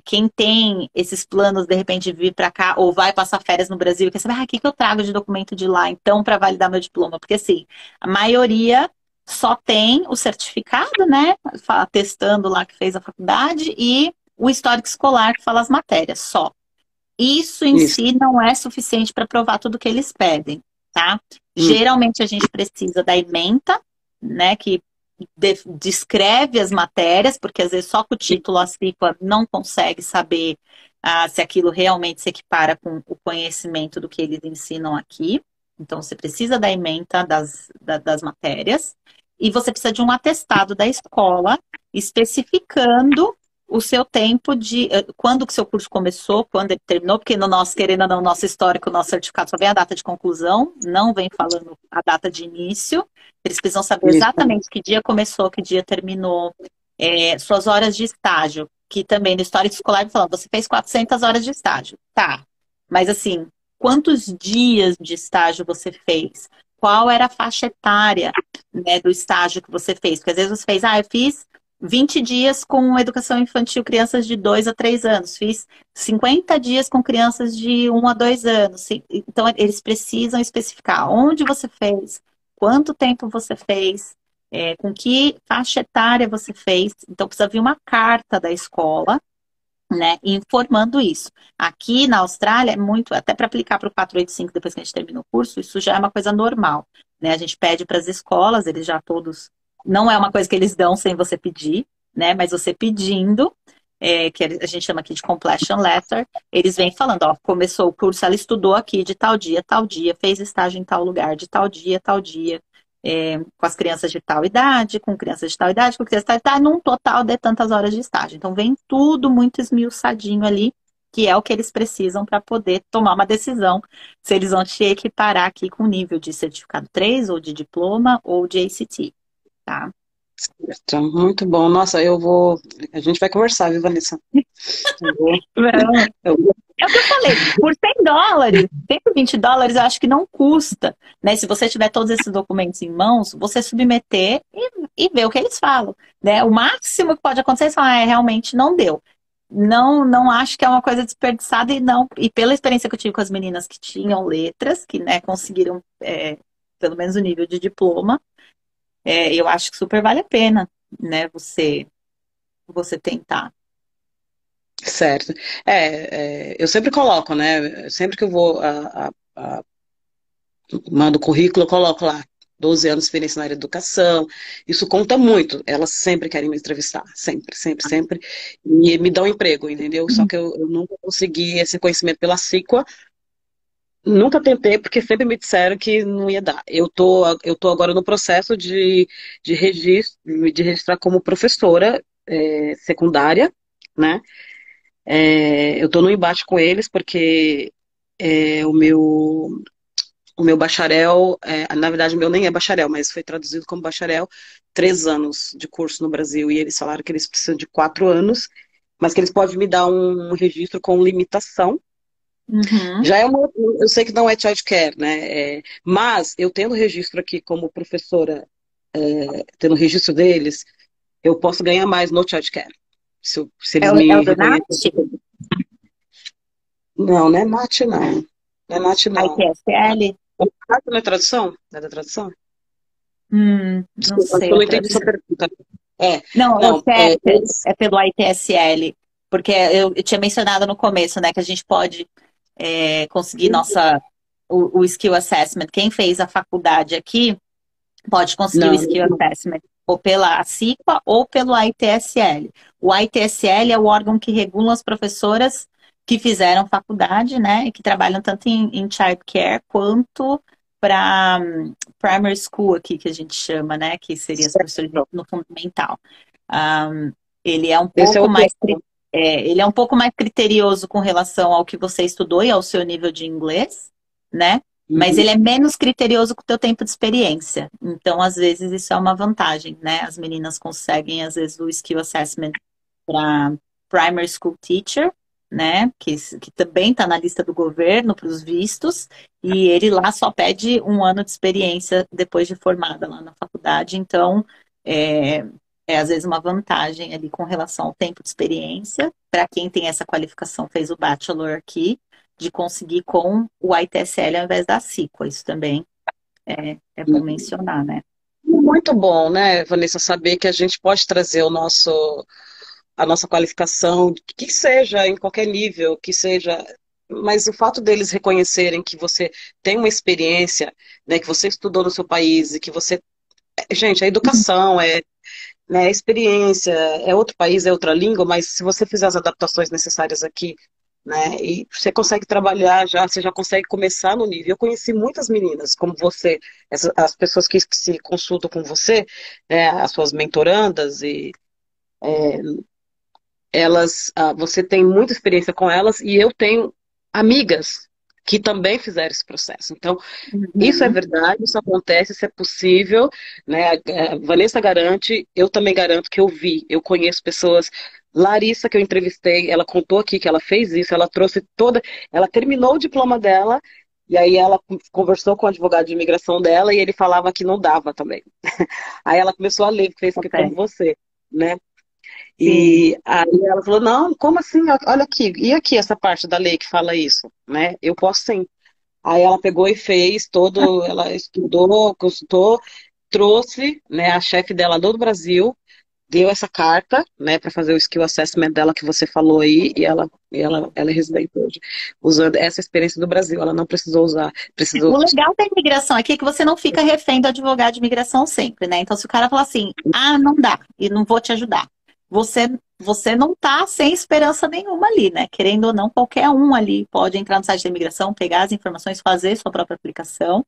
quem tem esses planos, de repente, de vir para cá ou vai passar férias no Brasil, quer saber, o que eu trago de documento de lá, então, para validar meu diploma? Porque, assim, a maioria só tem o certificado, né, atestando lá que fez a faculdade e o histórico escolar que fala as matérias, só. Isso em isso. si não é suficiente para provar tudo que eles pedem, tá? Hum. Geralmente a gente precisa da ementa, né, que descreve as matérias, porque às vezes só com o título a CIPA não consegue saber se aquilo realmente se equipara com o conhecimento do que eles ensinam aqui. Então, você precisa da ementa das matérias e você precisa de um atestado da escola especificando o seu tempo de quando que seu curso começou, quando ele terminou, porque no nosso, querendo ou não, nosso histórico, nosso certificado só vem a data de conclusão, não vem falando a data de início. Eles precisam saber Isso. exatamente que dia começou, que dia terminou, suas horas de estágio, que também no histórico escolar falando, você fez 400 horas de estágio, tá? Mas assim, quantos dias de estágio você fez? Qual era a faixa etária, né, do estágio que você fez? Porque às vezes você fez, eu fiz 20 dias com educação infantil, crianças de 2 a 3 anos. Fiz 50 dias com crianças de 1 a 2 anos. Então, eles precisam especificar onde você fez, quanto tempo você fez, com que faixa etária você fez. Então, precisa vir uma carta da escola, né, informando isso. Aqui na Austrália é muito, até para aplicar para o 485 depois que a gente termina o curso, isso já é uma coisa normal, né? A gente pede para as escolas, eles já todos, não é uma coisa que eles dão sem você pedir, né? Mas você pedindo, que a gente chama aqui de completion letter, eles vêm falando, começou o curso, ela estudou aqui de tal dia, fez estágio em tal lugar, de tal dia, com as crianças de tal idade, com crianças de tal idade, com crianças de tal idade, num total de tantas horas de estágio. Então, vem tudo muito esmiuçadinho ali, que é o que eles precisam para poder tomar uma decisão se eles vão te equiparar aqui com nível de certificado 3, ou de diploma, ou de ACT, tá? Certo. Muito bom. Nossa, a gente vai conversar, viu, Vanessa? Eu vou. É o que eu falei, por $100, $120, eu acho que não custa, né? Se você tiver todos esses documentos em mãos, você submeter e ver o que eles falam, né? O máximo que pode acontecer é falar, realmente não deu. Não acho que é uma coisa desperdiçada e pela experiência que eu tive com as meninas que tinham letras, que, né, conseguiram pelo menos o nível de diploma, eu acho que super vale a pena, né? Você tentar. Certo. Eu sempre coloco, né? Sempre que eu vou mando currículo, eu coloco lá 12 anos de experiência na área de educação. Isso conta muito. Elas sempre querem me entrevistar. Sempre, sempre, sempre. E me dão emprego, entendeu? Só que eu nunca consegui esse conhecimento pela CIQUA. Nunca tentei, porque sempre me disseram que não ia dar. Eu tô agora no processo de registrar como professora secundária, né? Eu estou no embate com eles porque o meu bacharel, na verdade o meu nem é bacharel, mas foi traduzido como bacharel, 3 anos de curso no Brasil, e eles falaram que eles precisam de 4 anos, mas que eles podem me dar um registro com limitação. Uhum. Eu sei que não é childcare, né? Mas eu tendo registro aqui como professora, tendo registro deles, eu posso ganhar mais no childcare. Se eles É me o do NAT? reconhecem. Não, não é NAT, não. Não é NAT, não. ITSL? NAT não é tradução? Não é da tradução? Não Desculpa, acho sei que eu a não entendi sua tradução. pergunta. Não, o Não, CEP é pelo ITSL, porque eu tinha mencionado no começo, né, que a gente pode conseguir o Skill Assessment. Quem fez a faculdade aqui pode conseguir o não, Skill Assessment ou pela CIPA ou pelo ITSL. O ITSL é o órgão que regula as professoras que fizeram faculdade, né, e que trabalham tanto em childcare quanto para primary school aqui, que a gente chama, né, que seria os professores no fundamental. Um, ele é um Esse é pouco o mais plano. ele é um pouco mais criterioso com relação ao que você estudou e ao seu nível de inglês, né? Mas Uhum. ele é menos criterioso com o teu tempo de experiência. Então, às vezes, isso é uma vantagem, né? As meninas conseguem, às vezes, o skill assessment para primary school teacher, né? Que também está na lista do governo para os vistos, e ele lá só pede 1 ano de experiência depois de formada lá na faculdade. Então, é, às vezes uma vantagem ali com relação ao tempo de experiência, para quem tem essa qualificação, fez o bachelor aqui, de conseguir com o ITSL ao invés da CICO. Isso também é bom mencionar, né? Muito bom, né, Vanessa, saber que a gente pode trazer a nossa qualificação, que seja em qualquer nível, que seja, mas o fato deles reconhecerem que você tem uma experiência, né, que você estudou no seu país e que você, gente, a educação né, a experiência, é outro país, é outra língua, mas se você fizer as adaptações necessárias aqui, né, e você consegue trabalhar já, você já consegue começar no nível. Eu conheci muitas meninas, como você, as pessoas que se consultam com você, né, as suas mentorandas, e você tem muita experiência com elas, e eu tenho amigas que também fizeram esse processo. Então, isso é Uhum. verdade, isso acontece, isso é possível, né? A Vanessa garante, eu também garanto que eu vi, eu conheço pessoas. Larissa, que eu entrevistei, ela contou aqui que ela fez isso, ela trouxe ela terminou o diploma dela, e aí ela conversou com o advogado de imigração dela, e ele falava que não dava também. Aí ela começou a ler, fez que como Ok. você, né? Sim. E aí ela falou, não, como assim? Olha aqui, e aqui essa parte da lei que fala isso, né? Eu posso sim. Aí ela pegou e fez ela estudou, consultou, trouxe, né, a chefe dela do Brasil, deu essa carta, né, para fazer o skill assessment dela que você falou aí, ela é residente hoje, usando essa experiência do Brasil, ela não precisou usar, O precisou. legal da imigração aqui é que você não fica refém do advogado de imigração sempre, né? Então, se o cara falar assim, não dá e não vou te ajudar, você não tá sem esperança nenhuma ali, né? Querendo ou não, qualquer um ali pode entrar no site da imigração, pegar as informações, fazer sua própria aplicação,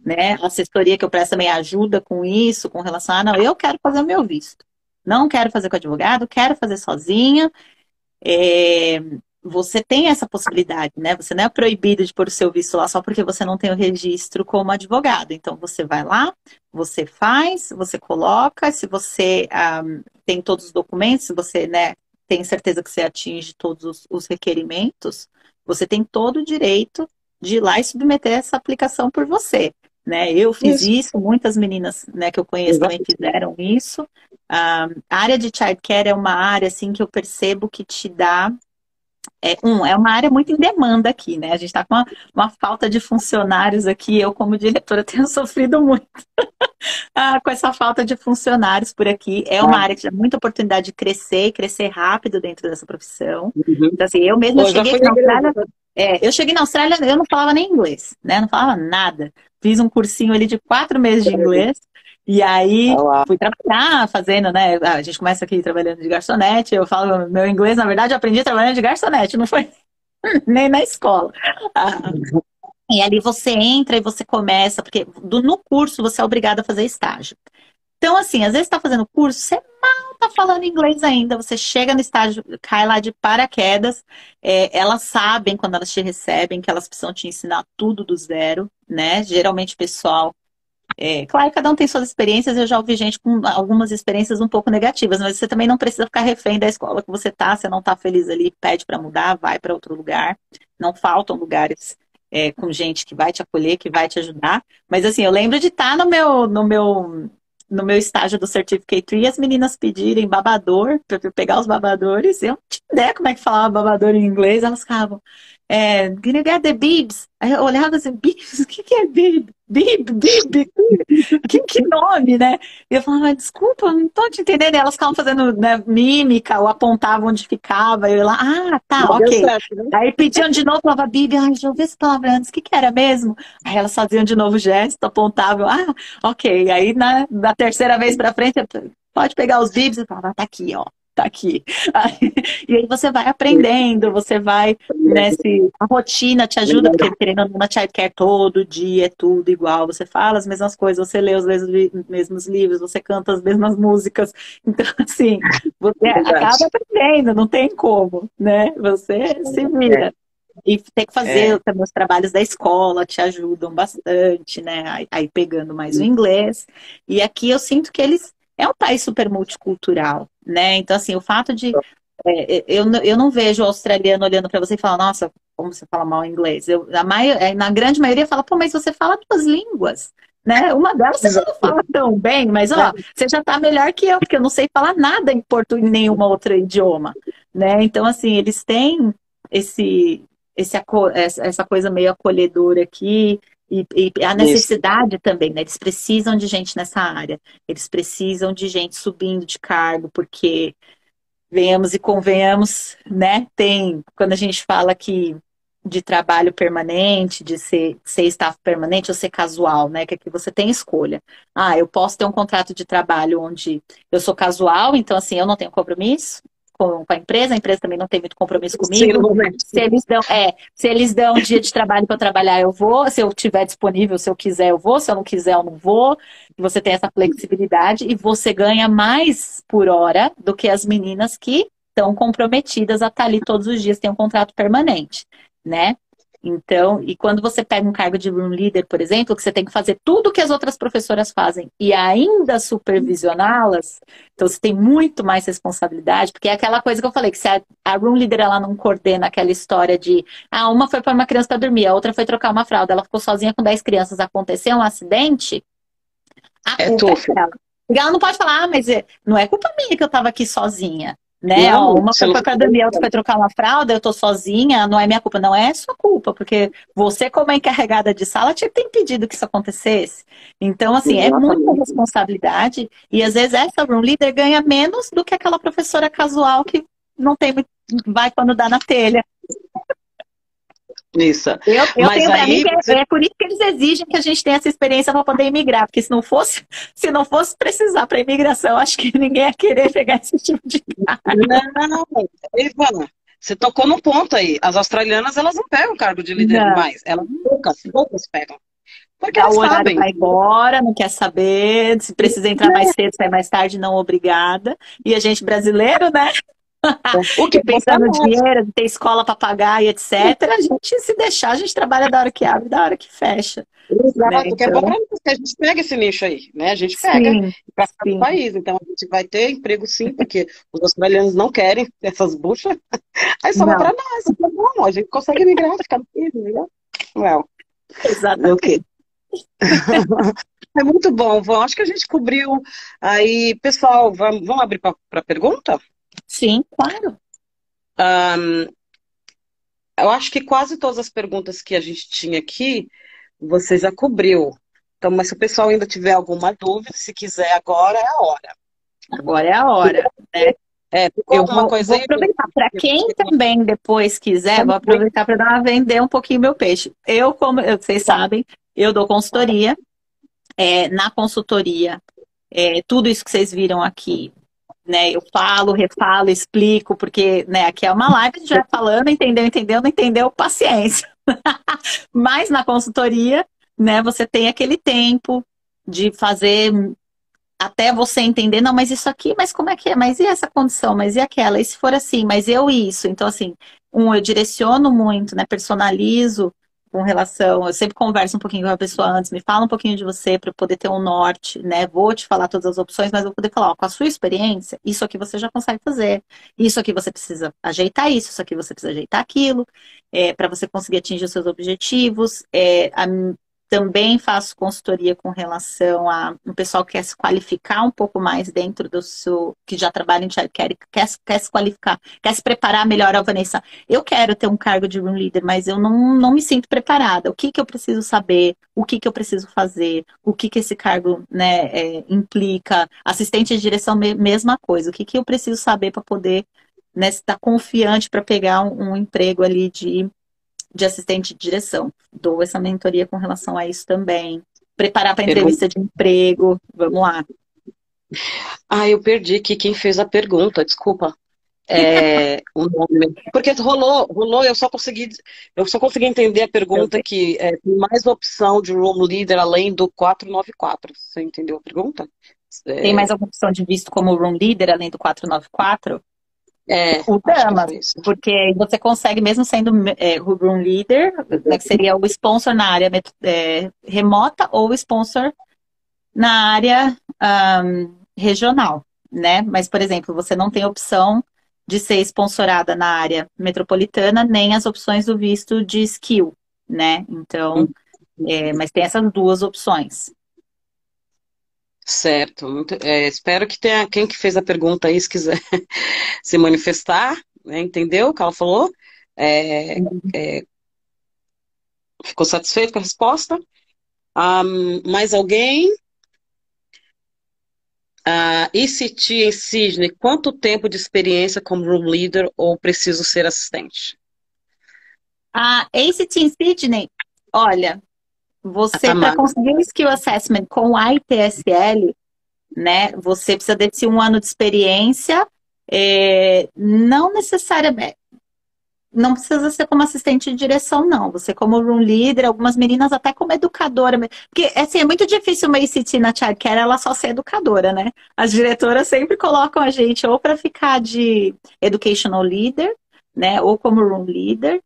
né? A assessoria que eu presto também ajuda com isso, com relação a, não, eu quero fazer o meu visto. Não quero fazer com advogado, quero fazer sozinha. É, você tem essa possibilidade, né? Você não é proibido de pôr o seu visto lá só porque você não tem o registro como advogado. Então, você vai lá, você faz, você coloca, se você tem todos os documentos, se você, né, tem certeza que você atinge todos os requerimentos, você tem todo o direito de ir lá e submeter essa aplicação por você. Né? Eu fiz Isso, isso, muitas meninas, né, que eu conheço também fizeram isso. A área de childcare é uma área assim que eu percebo que te dá. É uma área muito em demanda aqui, né? A gente está com uma falta de funcionários aqui. Eu, como diretora, tenho sofrido muito com essa falta de funcionários por aqui. É uma área que dá muita oportunidade de crescer e crescer rápido dentro dessa profissão. uhum. Então, assim, eu mesma Pô, já cheguei fui aqui na na igreja, Austrália. Eu cheguei na Austrália, eu não falava nem inglês, né? Não falava nada. Fiz um cursinho ali de 4 meses de inglês. E aí lá. fui trabalhar, fazendo, né? A gente começa aqui trabalhando de garçonete. Eu falo, meu inglês, na verdade, eu aprendi trabalhando de garçonete, não foi nem na escola. Ah, e ali você entra e você começa, porque no curso você é obrigado a fazer estágio. Então, assim, às vezes está fazendo curso, você mal tá falando inglês ainda, você chega no estágio, cai lá de paraquedas, elas sabem quando elas te recebem que elas precisam te ensinar tudo do zero, né? Geralmente, pessoal. Claro, cada um tem suas experiências, eu já ouvi gente com algumas experiências um pouco negativas, mas você também não precisa ficar refém da escola que você não tá feliz ali, pede para mudar, vai para outro lugar. Não faltam lugares com gente que vai te acolher, que vai te ajudar. Mas assim, eu lembro de estar no meu estágio do Certificate 3, as meninas pedirem babador, para eu pegar os babadores. Eu não tinha ideia como é que falava babador em inglês, elas ficavam. Can you get the bibs? Aí eu olhava assim, bibs? O que é bib? Bib? Que nome, né? E eu falava, desculpa, não tô te entendendo. E elas ficavam fazendo, né, mímica ou apontavam onde ficava. E eu lá, tá, Mas deu ok. certo, né? Aí pediam de novo, falava, bib, já ouvi essa palavra antes, o que era mesmo? Aí elas faziam de novo o gesto, apontavam, ok. Aí na terceira vez pra frente, pode pegar os bibs e falava, tá aqui, ó. tá aqui. E aí você vai aprendendo, você vai, né, a rotina te ajuda, porque querendo ou não, na childcare todo dia é tudo igual, você fala as mesmas coisas, você lê os mesmos livros, você canta as mesmas músicas, então assim, você acaba aprendendo, não tem como, né, você se vira. E tem que fazer também os trabalhos da escola, te ajudam bastante, né? Aí pegando mais o inglês. E aqui eu sinto que eles é um país super multicultural, né? Então, assim, o fato de eu não vejo o australiano olhando para você e falando, nossa, como você fala mal inglês. Na grande maioria fala, pô, mas você fala duas línguas. Né? Uma delas você não fala tão bem, mas ó, você já tá melhor que eu, porque eu não sei falar nada em português, em nenhum outro idioma, né? Então, assim, eles têm essa coisa meio acolhedora aqui e a necessidade também, né? Eles precisam de gente nessa área, eles precisam de gente subindo de cargo, porque venhamos e convenhamos, né? Quando a gente fala que de trabalho permanente, de ser staff permanente ou ser casual, né? Que aqui você tem escolha. Ah, eu posso ter um contrato de trabalho onde eu sou casual, então assim, eu não tenho compromisso com a empresa também não tem muito compromisso comigo. Se eles dão um dia de trabalho para trabalhar, eu vou. Se eu estiver disponível, se eu quiser, eu vou. Se eu não quiser, eu não vou. Você tem essa flexibilidade e você ganha mais por hora do que as meninas que estão comprometidas a estar ali todos os dias, tem um contrato permanente, né? Então, e quando você pega um cargo de room leader, por exemplo, que você tem que fazer tudo que as outras professoras fazem e ainda supervisioná-las, então você tem muito mais responsabilidade, porque é aquela coisa que eu falei, que se a room leader ela não coordena aquela história de uma foi pôr uma criança para dormir, a outra foi trocar uma fralda, ela ficou sozinha com 10 crianças, aconteceu um acidente, a culpa é dela. Ela não pode falar, mas não é culpa minha que eu estava aqui sozinha. Né? Uma foi para dormir, a outra foi trocar uma fralda, eu tô sozinha, não é minha culpa. Não é sua culpa, porque você, como é encarregada de sala, tinha que ter impedido que isso acontecesse. Então, assim, é muita responsabilidade e às vezes essa room leader ganha menos do que aquela professora casual que não tem muito, vai quando dá na telha. Isso. Eu tenho pra mim que é por isso que eles exigem que a gente tenha essa experiência para poder imigrar, porque se não fosse precisar para imigração, acho que ninguém ia querer pegar esse tipo de cargo. Não, Ivana, você tocou no ponto aí. As australianas, elas não pegam cargo de líder mais. Elas poucas pegam. Porque elas sabem. Vai embora, não quer saber, se precisa entrar mais cedo, sair mais tarde, não obrigada. E a gente brasileiro, né? O que pensa no dinheiro, ter escola para pagar e etc. A gente, se deixar, a gente trabalha da hora que abre, da hora que fecha. Exato, né? Porque é bom para nós, que a gente pega esse nicho aí, né? A gente pega para cada país. Então a gente vai ter emprego sim, porque os australianos não querem essas buchas. Aí sobra para nós, tá bom, a gente consegue migrar, ficar no país, né? Well, exatamente. Okay. É muito bom, Vão. Acho que a gente cobriu. Aí, pessoal, vamos abrir para pergunta? Sim, claro. Eu acho que quase todas as perguntas que a gente tinha aqui, você já cobriu. Então, mas se o pessoal ainda tiver alguma dúvida, se quiser, agora é a hora. Agora é a hora, né? Eu vou aproveitar. Para quem também depois quiser, vou aproveitar para vender um pouquinho meu peixe. Como vocês sabem, eu dou consultoria. Na consultoria, tudo isso que vocês viram aqui, né? Eu falo, refalo, explico, porque né, aqui é uma live, a gente vai falando, entendeu, não entendeu, paciência. Mas na consultoria, né, você tem aquele tempo de fazer até você entender, não, mas isso aqui, mas como é que é? Mas e essa condição? Mas e aquela? E se for assim? Mas eu isso? Então, assim, eu direciono muito, né? Personalizo com relação, eu sempre converso um pouquinho com a pessoa antes, me fala um pouquinho de você para eu poder ter um norte, né? Vou te falar todas as opções, mas vou poder falar, ó, com a sua experiência, isso aqui você já consegue fazer, isso aqui você precisa ajeitar isso aqui você precisa ajeitar aquilo, para você conseguir atingir os seus objetivos. Também faço consultoria com relação a um pessoal que quer se qualificar um pouco mais dentro do seu, que já trabalha em childcare, quer se qualificar, quer se preparar melhor, a Vanessa. Eu quero ter um cargo de room leader, mas eu não me sinto preparada. O que eu preciso saber? O que eu preciso fazer? O que esse cargo, né, implica? Assistente de direção, mesma coisa. O que eu preciso saber para poder, né, estar confiante para pegar um emprego ali de assistente de direção. Dou essa mentoria com relação a isso também. Preparar para entrevista de emprego. Vamos lá. Ah, eu perdi aqui quem fez a pergunta, desculpa. O nome. Porque rolou, eu só consegui entender a Eu pergunta que tem mais opção de room leader além do 494. Você entendeu a pergunta? Tem É, mais alguma opção de visto como room leader além do 494? O acho que Damas, foi isso. porque você consegue, mesmo sendo o room leader, né, que seria o sponsor na área remota ou o sponsor na área regional, né? Mas, por exemplo, você não tem opção de ser sponsorada na área metropolitana, nem as opções do visto de skill, né? Então, mas tem essas duas opções. Certo. Espero que tenha quem que fez a pergunta aí, se quiser se manifestar, né, entendeu o que ela falou? É, é, ficou satisfeito com a resposta? Mais alguém? ECT em Sydney, quanto tempo de experiência como room leader ou preciso ser assistente? A ACT em Sydney, olha, A você para Tamara. conseguir o Skill Assessment com a ITSL, né, você precisa desse 1 ano de experiência, não necessariamente. Não precisa ser como assistente de direção, não. Você como room leader, algumas meninas até como educadora. Porque, assim, é muito difícil uma ICT na childcare, ela só ser educadora, né? As diretoras sempre colocam a gente ou para ficar de educational leader, né? Ou como room leader.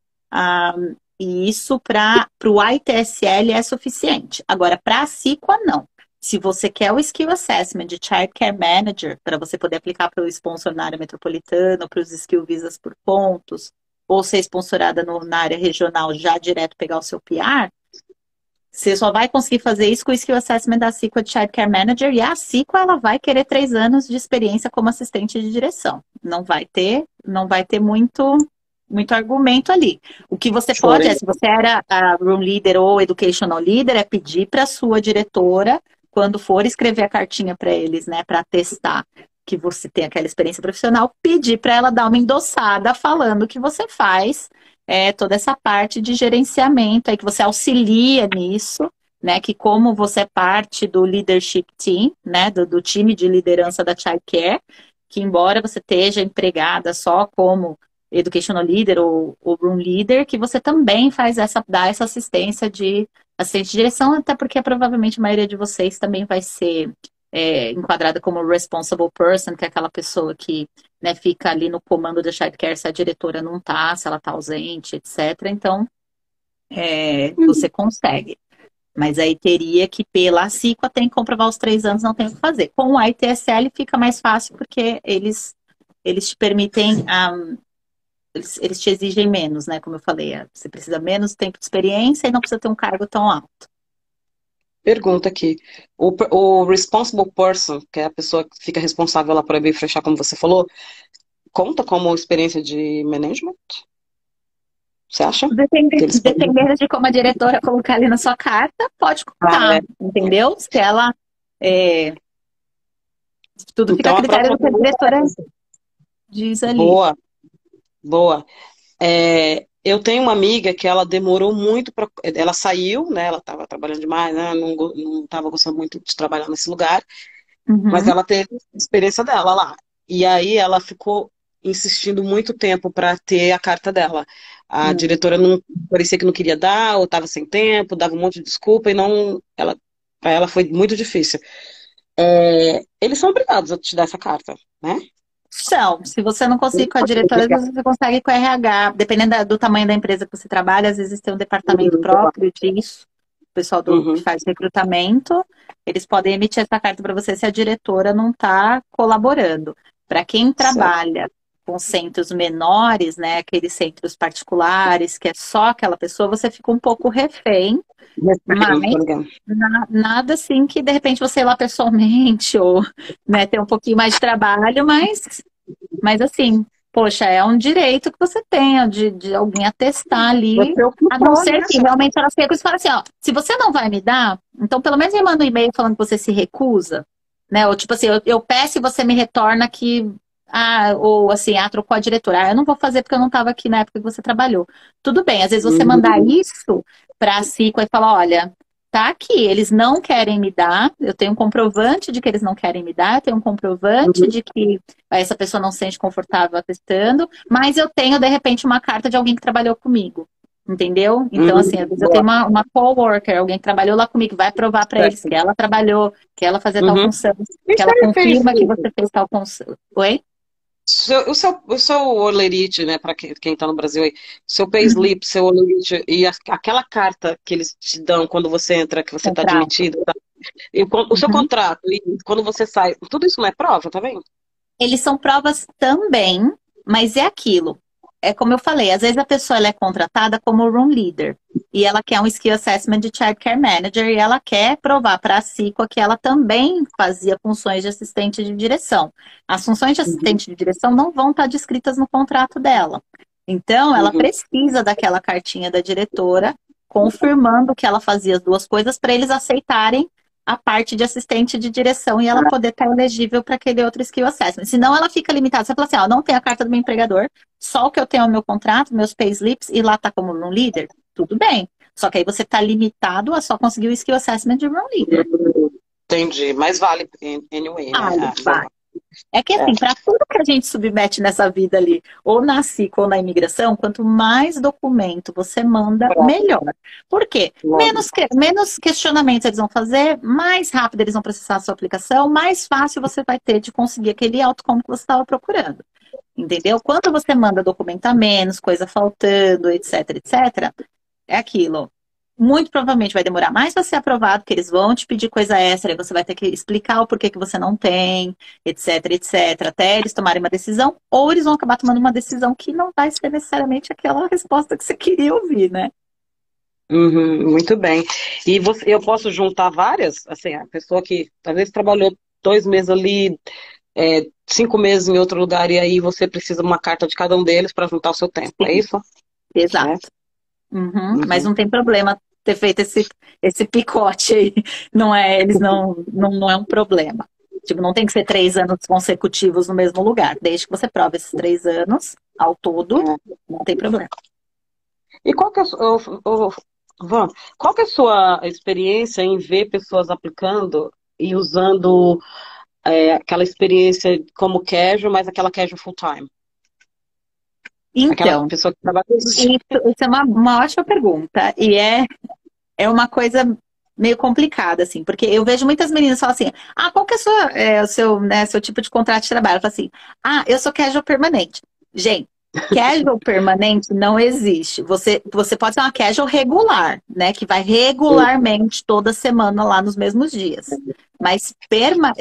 E isso para o ITSL é suficiente. Agora, para a CIQA, não. Se você quer o Skill Assessment de Childcare Manager, para você poder aplicar para o sponsor na área metropolitana, para os Skill Visas por pontos, ou ser sponsorada na área regional, já direto pegar o seu PR, você só vai conseguir fazer isso com o Skill Assessment da CIQA de Childcare Manager, e a CIQA ela vai querer 3 anos de experiência como assistente de direção. Não vai ter muito argumento ali. O que você pode Chorei. se você era a room leader ou educational leader, é pedir para a sua diretora, quando for escrever a cartinha para eles, né, para testar que você tem aquela experiência profissional, pedir para ela dar uma endossada falando que você faz toda essa parte de gerenciamento, aí que você auxilia nisso, né? Que como você é parte do leadership team, né? Do time de liderança da Child Care, que embora você esteja empregada só como educational leader ou room leader, que você também dá essa assistência de assistente de direção, até porque provavelmente a maioria de vocês também vai ser enquadrada como responsible person, que é aquela pessoa que, né, fica ali no comando da childcare se a diretora não tá, se ela tá ausente, etc. Então, você consegue. Mas aí teria que, pela CIQA, tem que comprovar os 3 anos, não tem o que fazer. Com o ITSL fica mais fácil, porque eles te permitem, eles te exigem menos, né? Como eu falei, você precisa menos tempo de experiência e não precisa ter um cargo tão alto. Pergunta aqui. O responsible person, que é a pessoa que fica responsável lá por abrir e fechar, como você falou, conta como experiência de management? Você acha? Que eles podem... Dependendo de como a diretora colocar ali na sua carta, pode Ah, contar, entendeu? Se ela. Tudo fica a Então, a critério próxima do que a pergunta diretora é essa. diz ali. Boa, boa. Eu tenho uma amiga que ela demorou muito para. Ela saiu, né? Ela estava trabalhando demais, né? Não estava gostando muito de trabalhar nesse lugar, mas Uhum. ela teve a experiência dela lá. E aí ela ficou insistindo muito tempo para ter a carta dela. A Hum. diretora não parecia que não queria dar, ou estava sem tempo, dava um monte de desculpa e não. Para ela foi muito difícil. Eles são obrigados a te dar essa carta, né? São, se você não conseguir com a diretora, às vezes você consegue com a RH. Dependendo do tamanho da empresa que você trabalha, às vezes tem um departamento próprio disso. O pessoal que Uhum, faz recrutamento, eles podem emitir essa carta para você se a diretora não está colaborando. Para quem certo. trabalha com centros menores, né, aqueles centros particulares, que é só aquela pessoa, você fica um pouco refém, mas Tô ligando. nada assim que de repente você ir lá pessoalmente ou, né, ter um pouquinho mais de trabalho, mas assim, poxa, é um direito que você tenha de alguém atestar ali, Você a não ocupou, ser né? que realmente ela fique e fala assim, ó, se você não vai me dar, então pelo menos me manda um e-mail falando que você se recusa, né? Ou tipo assim, eu peço e você me retorna que, ou assim, trocou a diretora. Eu não vou fazer porque eu não estava aqui na época que você trabalhou. Tudo bem, às vezes você mandar Uhum. isso para a CICO e falar, olha, tá aqui, eles não querem me dar, eu tenho um comprovante de que eles não querem me dar, eu tenho um comprovante de que essa pessoa não se sente confortável atestando, mas eu tenho, de repente, uma carta de alguém que trabalhou comigo, entendeu? Então, assim, às vezes eu tenho uma coworker, alguém que trabalhou lá comigo, vai provar para eles que ela trabalhou, que ela fazia tal função, que ela confirma que você fez tal função. Oi? O seu olerite, né, para quem está no Brasil aí, seu payslip, seu olerite e aquela carta que eles te dão quando você entra, que você está admitido, tá? E o seu contrato, e quando você sai, tudo isso não é prova, tá vendo? Eles são provas também, mas é aquilo. É como eu falei, às vezes a pessoa ela é contratada como room leader e ela quer um skill assessment de child care manager e ela quer provar para a CICOA que ela também fazia funções de assistente de direção. As funções de assistente de direção não vão estar descritas no contrato dela. Então, ela precisa daquela cartinha da diretora confirmando que ela fazia as duas coisas para eles aceitarem a parte de assistente de direção e ela poder estar elegível para aquele outro skill assessment. Senão ela fica limitada. Você fala assim, ó, não tem a carta do meu empregador, só o que eu tenho é o meu contrato, meus payslips, e lá tá como room leader, tudo bem. Só que aí você tá limitado a só conseguir o skill assessment de room leader. Entendi, mas vale anyway, né? Vale. É que assim, para tudo que a gente submete nessa vida ali, ou na SIC ou na imigração, quanto mais documento você manda, melhor. Por quê? Menos questionamentos eles vão fazer, mais rápido eles vão processar a sua aplicação, mais fácil você vai ter de conseguir aquele outcome que você estava procurando. Entendeu? Quando você manda documento a menos, coisa faltando, etc, etc, é aquilo. Muito provavelmente vai demorar mais para ser aprovado, porque eles vão te pedir coisa extra, e você vai ter que explicar o porquê que você não tem, etc, etc, até eles tomarem uma decisão, ou eles vão acabar tomando uma decisão que não vai ser necessariamente aquela resposta que você queria ouvir, né? Muito bem. E eu posso juntar várias? Assim, a pessoa que às vezes trabalhou 2 meses ali, 5 meses em outro lugar, e aí você precisa de uma carta de cada um deles para juntar o seu tempo, é isso? Exato. Mas não tem problema ter feito esse picote aí. Não é, eles não é um problema. Tipo, não tem que ser 3 anos consecutivos no mesmo lugar. Desde que você prove esses 3 anos ao todo, não tem problema. E qual que é, Van, qual que é a sua experiência em ver pessoas aplicando e usando aquela experiência como casual, mas aquela casual full-time? Aquela Então, pessoa que trabalha isso é uma ótima pergunta. E é uma coisa meio complicada, assim, porque eu vejo muitas meninas falam assim, qual que é o seu tipo de contrato de trabalho? Eu falo assim, eu sou casual permanente. Gente, casual permanente não existe. Você pode ser uma casual regular, né? Que vai regularmente toda semana lá nos mesmos dias. Mas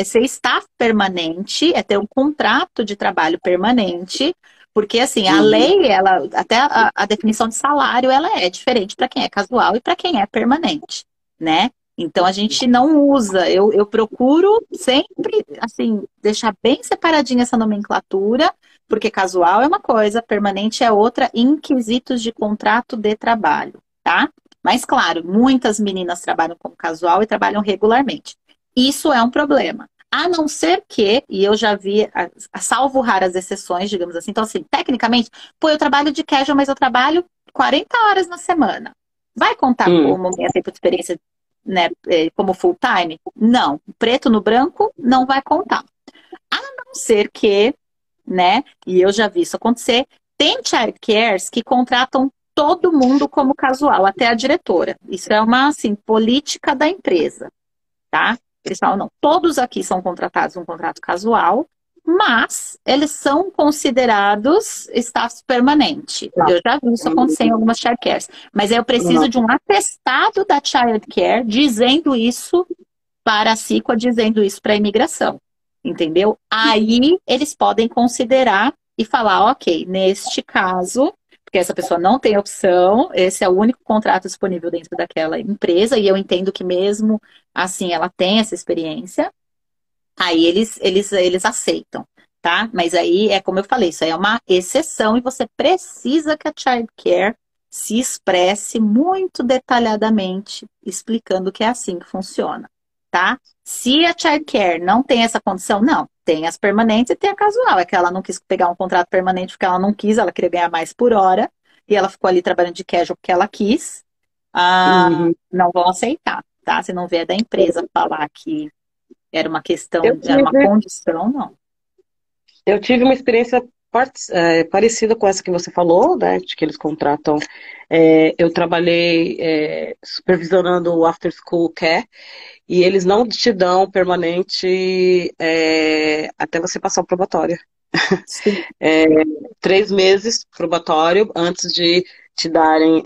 ser staff permanente é ter um contrato de trabalho permanente, porque assim, a lei, até a definição de salário, ela é diferente para quem é casual e para quem é permanente, né? Então a gente não usa, eu procuro sempre, assim, deixar bem separadinha essa nomenclatura, porque casual é uma coisa, permanente é outra, em quesitos de contrato de trabalho, tá? Mas claro, muitas meninas trabalham como casual e trabalham regularmente. Isso é um problema. A não ser que, e eu já vi, salvo raras exceções, digamos assim, então assim, tecnicamente, eu trabalho de casual, mas eu trabalho 40 horas na semana. Vai contar como minha tempo de experiência, né, como full time? Não. Preto no branco não vai contar. A não ser que, né, e eu já vi isso acontecer, tem child cares que contratam todo mundo como casual, até a diretora. Isso é uma, assim, política da empresa, tá? Eles falam, não, todos aqui são contratados um contrato casual, mas eles são considerados staff permanente. Eu já vi isso acontecer em algumas child cares. Mas eu preciso de um atestado da child care dizendo isso para a CICOA, dizendo isso para a imigração. Entendeu? Aí eles podem considerar e falar, ok, neste caso, porque essa pessoa não tem opção, esse é o único contrato disponível dentro daquela empresa, e eu entendo que mesmo assim ela tem essa experiência, aí eles aceitam, tá? Mas aí é como eu falei, isso aí é uma exceção e você precisa que a child care se expresse muito detalhadamente, explicando que é assim que funciona, tá? Se a child care não tem essa condição, não. Tem as permanentes e tem a casual. É que ela não quis pegar um contrato permanente porque ela não quis, ela queria ganhar mais por hora. E ela ficou ali trabalhando de casual porque ela quis. Não vão aceitar. tá? Você não vê da empresa falar que era uma questão, Eu era uma tive, condição, não. eu tive uma experiência parecida com essa que você falou, né, de que eles contratam. Eu trabalhei supervisionando o After School Care e eles não te dão permanente até você passar o probatório. Sim, 3 meses probatório antes de te darem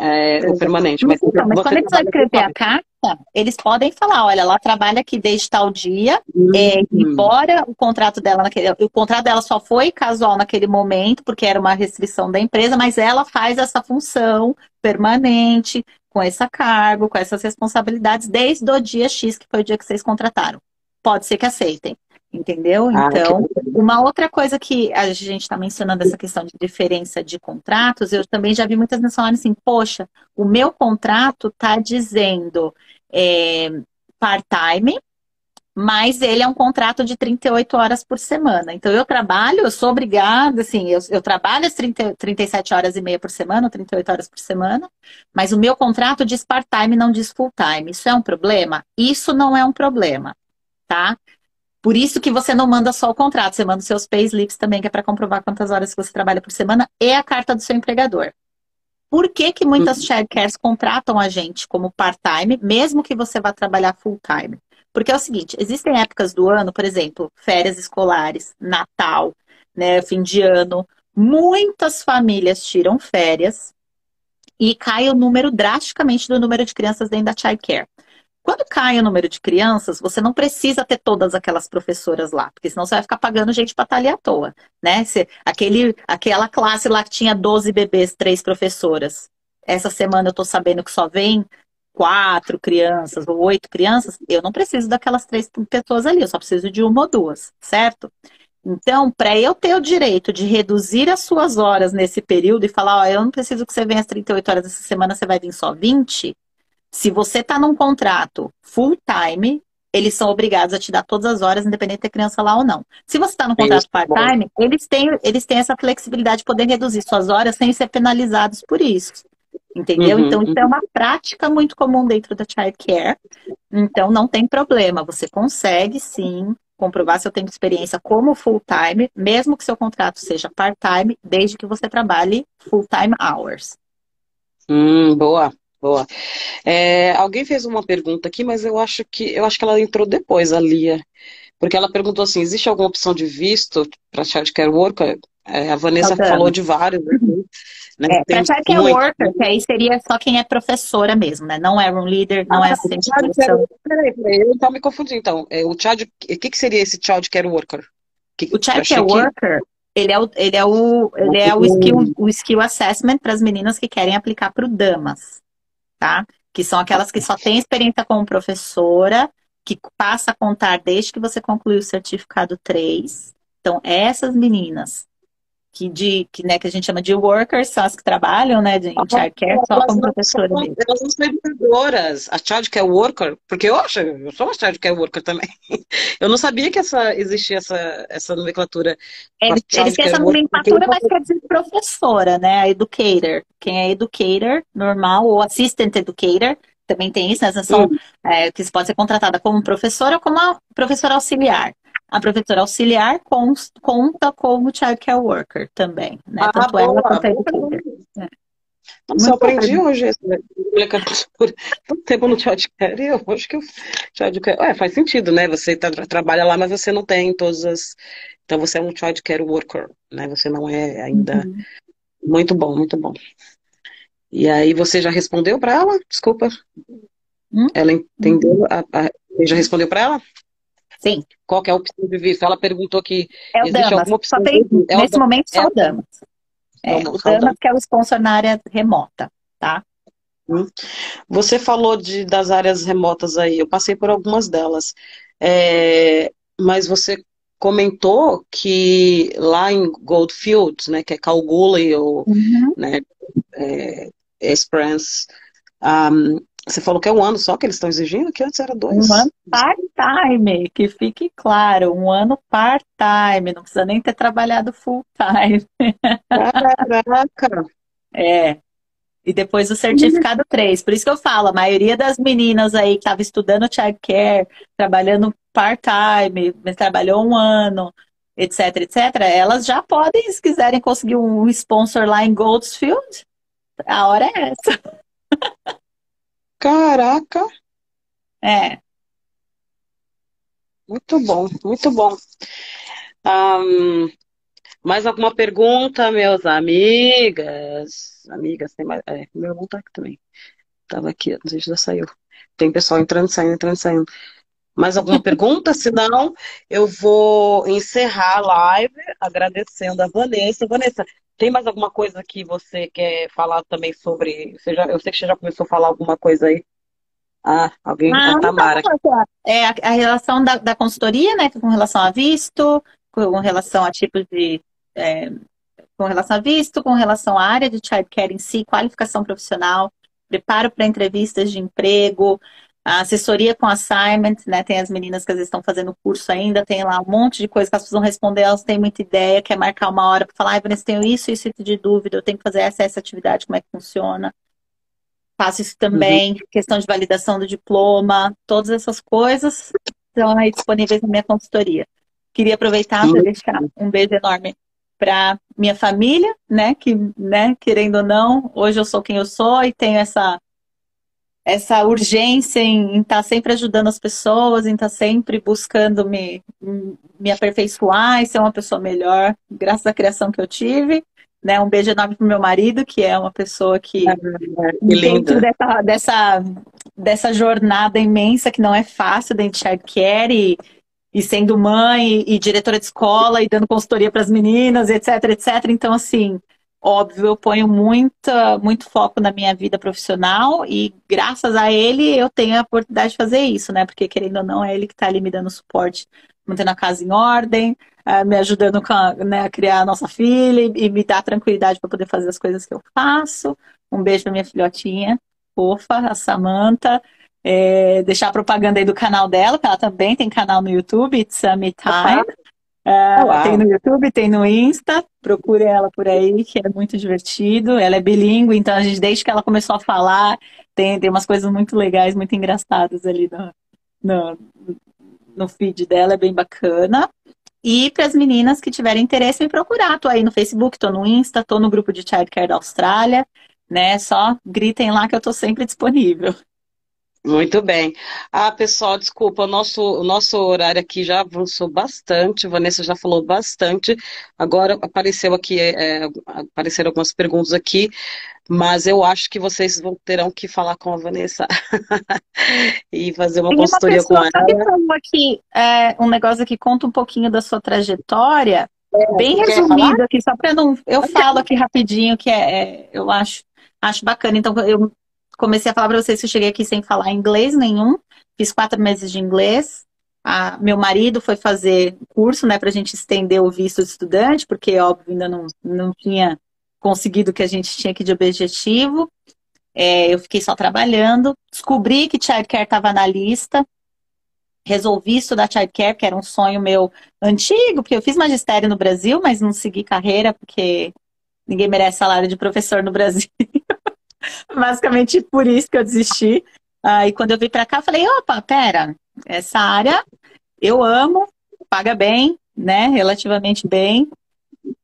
o permanente. mas, Mas então, mas quando você eles vão trabalha full escrever a time. carta, eles podem falar, olha, ela trabalha aqui desde tal dia, Hum, embora o contrato dela o contrato dela só foi casual naquele momento, porque era uma restrição da empresa, mas ela faz essa função permanente, com esse cargo, com essas responsabilidades, desde o dia X, que foi o dia que vocês contrataram. Pode ser que aceitem, entendeu? que Então, bacana. uma outra coisa que a gente está mencionando, essa questão de diferença de contratos, eu também já vi muitas pessoas falando assim, poxa, o meu contrato está dizendo é, part-time, mas ele é um contrato de 38 horas por semana. Então, eu sou obrigada, assim, eu trabalho as 37 horas e meia por semana, 38 horas por semana, mas o meu contrato diz part-time, não diz full-time. Isso é um problema? Isso não é um problema, tá? Por isso que você não manda só o contrato, você manda os seus payslips também, que é para comprovar quantas horas que você trabalha por semana, e a carta do seu empregador. Por que que muitas Hum, childcares contratam a gente como part-time, mesmo que você vá trabalhar full-time? Porque é o seguinte, existem épocas do ano, por exemplo, férias escolares, Natal, né, fim de ano, muitas famílias tiram férias e cai o número drasticamente do número de crianças dentro da childcare. Quando cai o número de crianças, você não precisa ter todas aquelas professoras lá, porque senão você vai ficar pagando gente para estar ali à toa, né? Aquela classe lá que tinha 12 bebês, 3 professoras. Essa semana eu tô sabendo que só vem 4 crianças ou 8 crianças. Eu não preciso daquelas 3 pessoas ali, eu só preciso de uma ou duas, certo? Então, para eu ter o direito de reduzir as suas horas nesse período e falar, ó, eu não preciso que você venha às 38 horas essa semana, você vai vir só 20. Se você está num contrato full time, eles são obrigados a te dar todas as horas, independente de ter criança lá ou não. Se você está num isso, contrato part-time, eles têm essa flexibilidade de poder reduzir suas horas sem ser penalizados por isso. Entendeu? uhum, Então, isso é uhum. uma prática muito comum dentro da childcare. Então, não tem problema. Você consegue, sim, comprovar se eu tenho experiência como full-time, mesmo que seu contrato seja part-time, desde que você trabalhe full-time hours. Boa, boa. Alguém fez uma pergunta aqui, mas eu acho que ela entrou depois, a Lia, porque ela perguntou assim: existe alguma opção de visto para child care worker? A Vanessa falou Aldana. de vários, né? Para Tem childcare muito. worker, que aí seria só quem é professora mesmo, né? Não é room leader, não é O assistente de child care, direção. peraí, eu então me confundi. Então, o que seria esse child care worker? O Eu childcare achei que. worker, ele é o skill assessment para as meninas que querem aplicar para o Damas, tá? Que são aquelas que só têm experiência como professora, que passa a contar desde que você concluiu o certificado 3. Então, essas meninas que a gente chama de workers, são as que trabalham, né, em childcare, só Elas como não são, professora mesmo. elas não são educadoras. A child care worker, porque eu sou uma child care worker também. Eu não sabia que existia essa nomenclatura para Eles child têm care essa worker, porque eu nomenclatura, mas quer dizer professora, né? A educator. Quem é educator, normal, ou assistant educator, também tem isso, né? Hum. Que pode ser contratada como professora ou como a professora auxiliar. A professora auxiliar conta como child care worker também, né? Ah, Tanto ela boa. quanto a Boa educator. pergunta. É. Nossa, eu Muito boa aprendi pergunta. hoje essa nomenclatura. Tanto tempo no child care, e eu acho que o child care. Faz sentido, né? Você trabalha lá, mas você não tem todas as. Então você é um child care worker, né? Você não é ainda. Uhum. Muito bom, muito bom. E aí você já respondeu para ela? Desculpa. Hum? Ela entendeu? Você já respondeu para ela? Sim, Qual que é a opção de visto? Ela perguntou que é o existe Damas. alguma Só opção de tem, visto. nesse momento, É só o o Damas. O Damas Saudade. que é o sponsor na área remota, tá? Você falou das áreas remotas aí, eu passei por algumas delas. Mas você comentou que lá em Goldfields, né, que é Kalgoorlie ou, Uhum. né, Esperance, você falou que é 1 ano só que eles estão exigindo, que antes era Um ano 2. part-time, que fique claro, um ano part-time, não precisa nem ter trabalhado full-time. Caraca! É. E depois o certificado 3. Por isso que eu falo, a maioria das meninas aí que estava estudando childcare, trabalhando part-time, trabalhou um ano, etc, etc, elas já podem, se quiserem conseguir um sponsor lá em Goldsfield, a hora é essa. Caraca, É. muito bom, muito bom. Ahn, mais alguma pergunta, meus amigas? Amigas, tem mais. Meu irmão tá aqui também. Tava aqui, não sei se já saiu. Tem pessoal entrando, saindo, entrando, saindo. Mais alguma pergunta? Se não, eu vou encerrar a live agradecendo a Vanessa. Vanessa, tem mais alguma coisa que você quer falar também sobre? Eu sei que você já começou a falar alguma coisa aí. Ah, alguém? A Então, Tamara. é a relação da consultoria, né, com relação a visto, com relação a tipos de... é, com relação a visto, com relação à área de childcare em si, qualificação profissional, preparo para entrevistas de emprego, a assessoria com assignment, né? Tem as meninas que às vezes estão fazendo curso ainda, tem lá um monte de coisa que elas precisam responder, elas têm muita ideia, quer marcar uma hora para falar, ai, Vanessa, tenho isso de dúvida, eu tenho que fazer essa atividade, como é que funciona. Faço isso Uhum. também, questão de validação do diploma, todas essas coisas estão aí disponíveis na minha consultoria. Queria aproveitar para Muito deixar um beijo enorme para minha família, né, que, né, querendo ou não, hoje eu sou quem eu sou e tenho essa urgência em estar sempre ajudando as pessoas, em estar sempre buscando me aperfeiçoar e ser uma pessoa melhor, graças à criação que eu tive. Né, um beijo enorme para o meu marido, que é uma pessoa que que dentro linda. dessa jornada imensa que não é fácil dentro de childcare e sendo mãe e diretora de escola e dando consultoria para as meninas, etc, etc. Então, assim, óbvio, eu ponho muito foco na minha vida profissional e graças a ele eu tenho a oportunidade de fazer isso, né? Porque querendo ou não, é ele que está ali me dando suporte, mantendo a casa em ordem, me ajudando né, a criar a nossa filha e me dar tranquilidade para poder fazer as coisas que eu faço. Um beijo para minha filhotinha, fofa, a Samantha. Deixar a propaganda aí do canal dela, que ela também tem canal no YouTube, It's a Me Time. Tem Uau. no YouTube, tem no Insta, procure ela por aí, que é muito divertido. Ela é bilíngue, então a gente, desde que ela começou a falar, tem umas coisas muito legais, muito engraçadas ali no, no feed dela, é bem bacana. E para as meninas que tiverem interesse, me procurar. Tô aí no Facebook, tô no Insta, tô no grupo de Childcare da Austrália, né? Só gritem lá que eu tô sempre disponível. Muito bem. Ah, pessoal, desculpa, o nosso horário aqui já avançou bastante, a Vanessa já falou bastante. Agora apareceram algumas perguntas aqui, mas eu acho que vocês terão que falar com a Vanessa e fazer uma Tem uma consultoria com pessoa só que ela. falou aqui, um negócio que conta um pouquinho da sua trajetória, bem Você quer falar? resumido aqui, só para não. Eu falo aqui rapidinho, que eu acho bacana. Então, eu comecei a falar para vocês que eu cheguei aqui sem falar inglês nenhum, fiz 4 meses de inglês. Meu marido foi fazer curso, né, para a gente estender o visto de estudante, porque, óbvio, ainda não tinha conseguido o que a gente tinha aqui de objetivo. Eu fiquei só trabalhando, descobri que childcare estava na lista, resolvi estudar childcare, que era um sonho meu antigo, porque eu fiz magistério no Brasil, mas não segui carreira, porque ninguém merece salário de professor no Brasil. Basicamente por isso que eu desisti. Aí quando eu vim para cá, eu falei, opa, pera, essa área eu amo, paga bem, né, relativamente bem.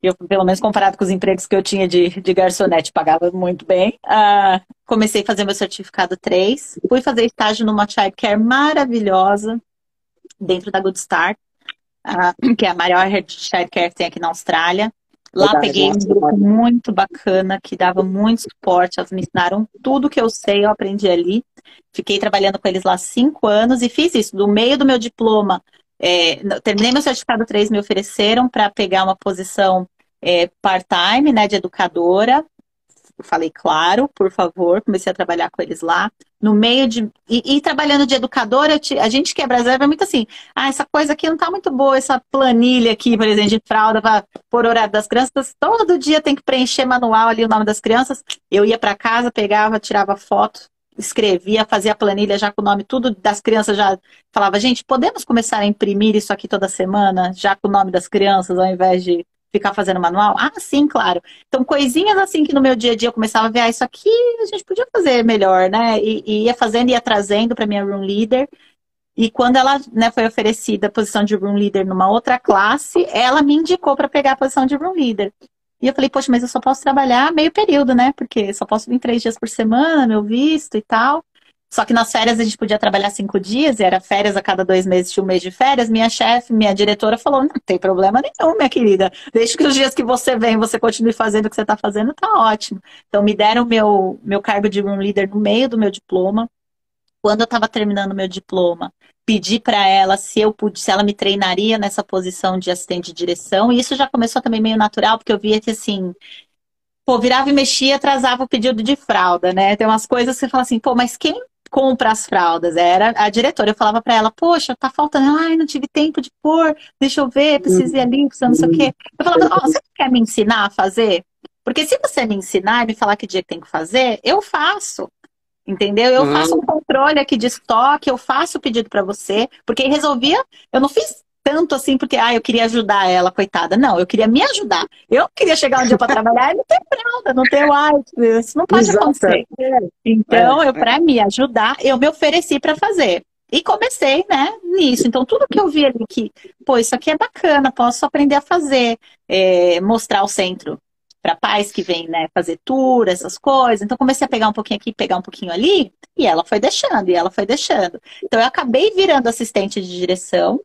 Eu, pelo menos comparado com os empregos que eu tinha de garçonete, pagava muito bem. Comecei a fazer meu certificado 3. Fui fazer estágio numa childcare maravilhosa, dentro da Good Start, que é a maior rede de childcare que tem aqui na Austrália. Lá Verdade, peguei um nossa, grupo muito bacana, que dava muito suporte. Elas me ensinaram tudo que eu sei, eu aprendi ali. Fiquei trabalhando com eles lá 5 anos e fiz isso. Do meio do meu diploma, terminei meu certificado 3, me ofereceram para pegar uma posição part-time, né, de educadora. Eu falei, claro, por favor, comecei a trabalhar com eles lá. No meio de. E trabalhando de educadora, a gente que é brasileira é muito assim, essa coisa aqui não tá muito boa, essa planilha aqui, por exemplo, de fralda para por horário das crianças, todo dia tem que preencher manual ali o nome das crianças. Eu ia para casa, pegava, tirava foto, escrevia, fazia a planilha já com o nome tudo das crianças, já falava, gente, podemos começar a imprimir isso aqui toda semana, já com o nome das crianças, ao invés de ficar fazendo manual? Ah, sim, claro. Então, coisinhas assim que no meu dia a dia eu começava a ver, isso aqui a gente podia fazer melhor, né? E ia fazendo, ia trazendo para minha room leader. E quando ela, né, foi oferecida a posição de room leader numa outra classe, ela me indicou para pegar a posição de room leader. E eu falei, poxa, mas eu só posso trabalhar meio período, né? Porque só posso vir 3 dias por semana, meu visto e tal. Só que nas férias a gente podia trabalhar 5 dias, e era férias a cada 2 meses, tinha um mês de férias. Minha chefe, minha diretora falou, não tem problema nenhum, minha querida. Desde que os dias que você vem, você continue fazendo o que você está fazendo, tá ótimo. Então me deram meu cargo de room leader no meio do meu diploma. Quando eu estava terminando meu diploma, pedi para ela se ela me treinaria nessa posição de assistente de direção. E isso já começou também meio natural, porque eu via que assim, pô, virava e mexia, atrasava o pedido de fralda, né? Tem umas coisas que você fala assim, pô, mas quem compra as fraldas? Era a diretora. Eu falava para ela, poxa, tá faltando. Ela, ai, não tive tempo de pôr, deixa eu ver, preciso ir ali, preciso não sei o quê. Eu falava, ó, você quer me ensinar a fazer? Porque se você me ensinar e me falar que dia que tem que fazer, eu faço. Entendeu? Eu faço um controle aqui de estoque, eu faço o pedido para você, porque aí resolvia, eu não fiz tanto assim porque eu queria ajudar ela, coitada. Não, eu queria me ajudar. Eu queria chegar um dia para trabalhar e não ter fralda, não ter white, isso não pode acontecer. Então, para me ajudar, eu me ofereci para fazer. E comecei, né, nisso. Então, tudo que eu vi ali que, pô, isso aqui é bacana, posso aprender a fazer, mostrar o centro para pais que vêm, né, fazer tour, essas coisas. Então, comecei a pegar um pouquinho aqui, pegar um pouquinho ali, e ela foi deixando, e ela foi deixando. Então, eu acabei virando assistente de direção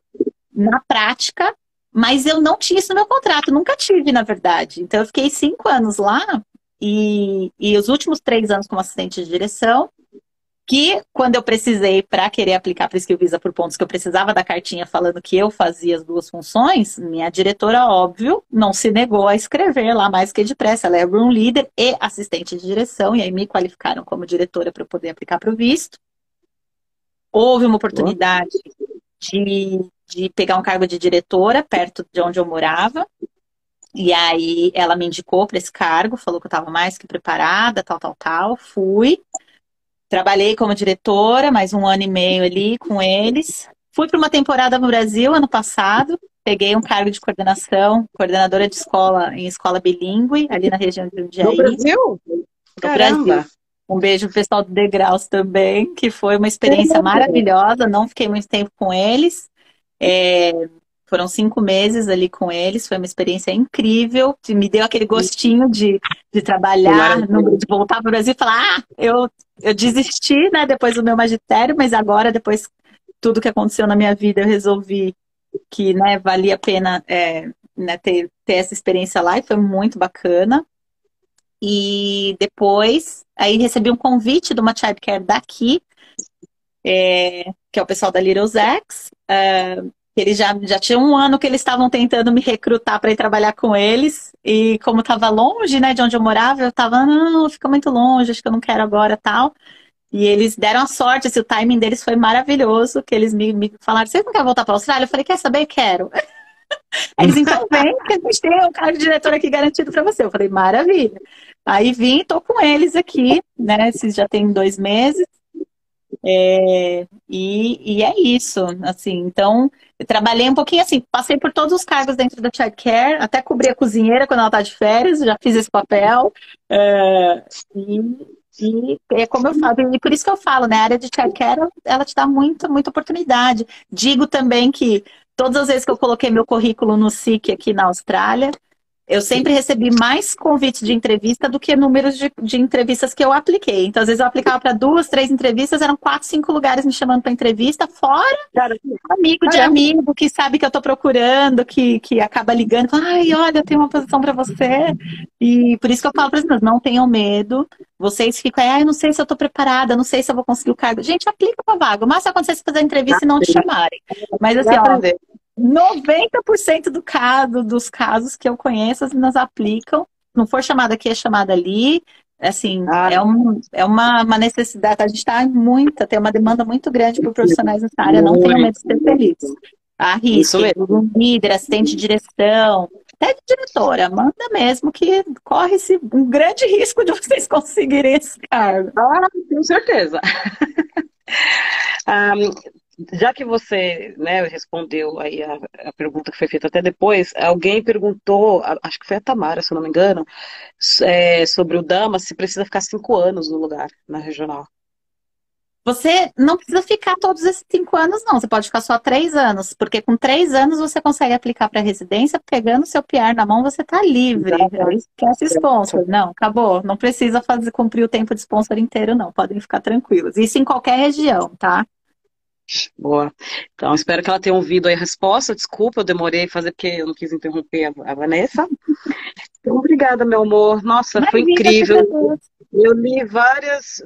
na prática, mas eu não tinha isso no meu contrato, nunca tive, na verdade. Então, eu fiquei 5 anos lá, e os últimos 3 anos como assistente de direção, que quando eu precisei para querer aplicar para o Skill Visa por pontos, que eu precisava da cartinha falando que eu fazia as 2 funções, minha diretora, óbvio, não se negou a escrever lá mais que depressa. Ela é room leader e assistente de direção, e aí me qualificaram como diretora para eu poder aplicar para o visto. Houve uma oportunidade de pegar um cargo de diretora perto de onde eu morava, e aí ela me indicou para esse cargo, falou que eu estava mais que preparada, tal, fui. Trabalhei como diretora, mais 1 ano e meio ali com eles. Fui para uma temporada no Brasil ano passado. Peguei um cargo de coordenação, coordenadora de escola em escola bilíngue, ali na região de Jundiaí. No Brasil? Caramba! Um beijo pro pessoal do Degraus também, que foi uma experiência maravilhosa. Não fiquei muito tempo com eles. Foram 5 meses ali com eles, foi uma experiência incrível, que me deu aquele gostinho de trabalhar, de voltar para o Brasil e falar, eu desisti, né, depois do meu magistério, mas agora, depois tudo que aconteceu na minha vida, eu resolvi que, né, valia a pena né, ter essa experiência lá, e foi muito bacana. E depois, aí recebi um convite de uma childcare daqui, que é o pessoal da Little Zax, eles já tinham 1 ano que eles estavam tentando me recrutar para ir trabalhar com eles. E como estava longe, né, de onde eu morava, eu estava, não, fica muito longe, acho que eu não quero agora, tal. E eles deram a sorte, assim, o timing deles foi maravilhoso, que eles me falaram, você não quer voltar para a Austrália? Eu falei, quer saber? Quero. Eles, então vem, que a gente tem um cargo de diretor aqui garantido para você. Eu falei, maravilha. Aí vim, tô com eles aqui, né, esses já tem 2 meses. E é isso, assim, então eu trabalhei um pouquinho assim, passei por todos os cargos dentro da childcare, até cobri a cozinheira quando ela tá de férias, já fiz esse papel, e é como eu falo, e por isso que eu falo, né, a área de childcare, ela te dá muita oportunidade. Digo também que todas as vezes que eu coloquei meu currículo no SIC aqui na Austrália, eu sempre recebi mais convites de entrevista do que números de entrevistas que eu apliquei. Então, às vezes eu aplicava para 2, 3 entrevistas, eram 4, 5 lugares me chamando para entrevista, fora amigo de amigo que sabe que eu estou procurando, que acaba ligando, fala, ai, olha, eu tenho uma posição para você. E por isso que eu falo para as pessoas, não tenham medo. Vocês ficam, eu não sei se eu estou preparada, não sei se eu vou conseguir o cargo. Gente, aplica para vaga. O máximo acontecer se fazer a entrevista e não te chamarem. Mas assim, 90% dos casos que eu conheço, as meninas aplicam. Não for chamada aqui, é chamada ali. Assim, é uma necessidade. A gente tem uma demanda muito grande por profissionais nessa área. Não tenham medo de ser feliz. Arrisquem. Líder, assistente de direção, até de diretora. Manda mesmo que corre-se um grande risco de vocês conseguirem esse cargo. Tenho certeza. já que você, né, respondeu aí a pergunta que foi feita até depois, alguém perguntou, acho que foi a Tamara, se eu não me engano, sobre o Dama, se precisa ficar 5 anos no lugar, na regional. Você não precisa ficar todos esses 5 anos, não. Você pode ficar só 3 anos, porque com 3 anos você consegue aplicar para residência, pegando seu PR na mão, você está livre. Aí esquece sponsor. Não, acabou. Não precisa cumprir o tempo de sponsor inteiro, não. Podem ficar tranquilos. Isso em qualquer região, tá? Boa. Então, espero que ela tenha ouvido aí a resposta. Desculpa, eu demorei a fazer porque eu não quis interromper a Vanessa. Então, obrigada, meu amor. Nossa, foi Maravilha, incrível. Eu li várias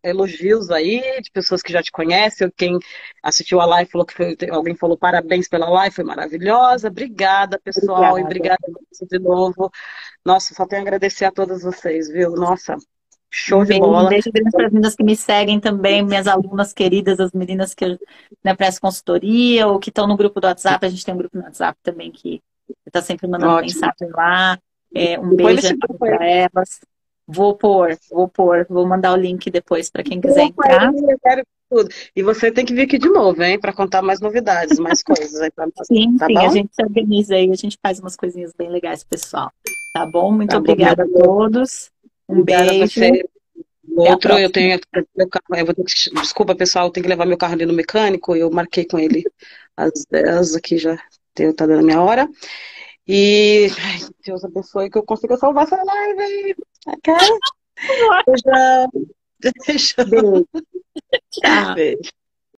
elogios aí de pessoas que já te conhecem. Quem assistiu a live falou que alguém falou parabéns pela live, foi maravilhosa. Obrigada, pessoal, e obrigada de novo. Nossa, só tenho a agradecer a todas vocês, viu? Nossa, show de bola. Beijo grande para as meninas que me seguem também, minhas alunas queridas, as meninas que eu, né, presto consultoria ou que estão no grupo do WhatsApp. A gente tem um grupo no WhatsApp também que está sempre mandando Ótimo. mensagem lá. Um Depois beijo para elas. Vou mandar o link depois para quem quiser entrar. Eu quero tudo. E você tem que vir aqui de novo, hein, para contar mais novidades, mais coisas aí para nós. Sim, tá sim, bom? a gente se organiza aí, a gente faz umas coisinhas bem legais, pessoal. Tá bom? Muito Tá bom, obrigada a todos. Um obrigada beijo. a você. Até a Outro, eu próxima. tenho meu carro, eu vou ter que, desculpa, pessoal, eu tenho que levar meu carro ali no mecânico. Eu marquei com ele às 10 aqui já. Tá dando a minha hora. E ai, Deus abençoe que eu consiga salvar essa live. Ok? Beijão. Beijo. Tchau. Beijo.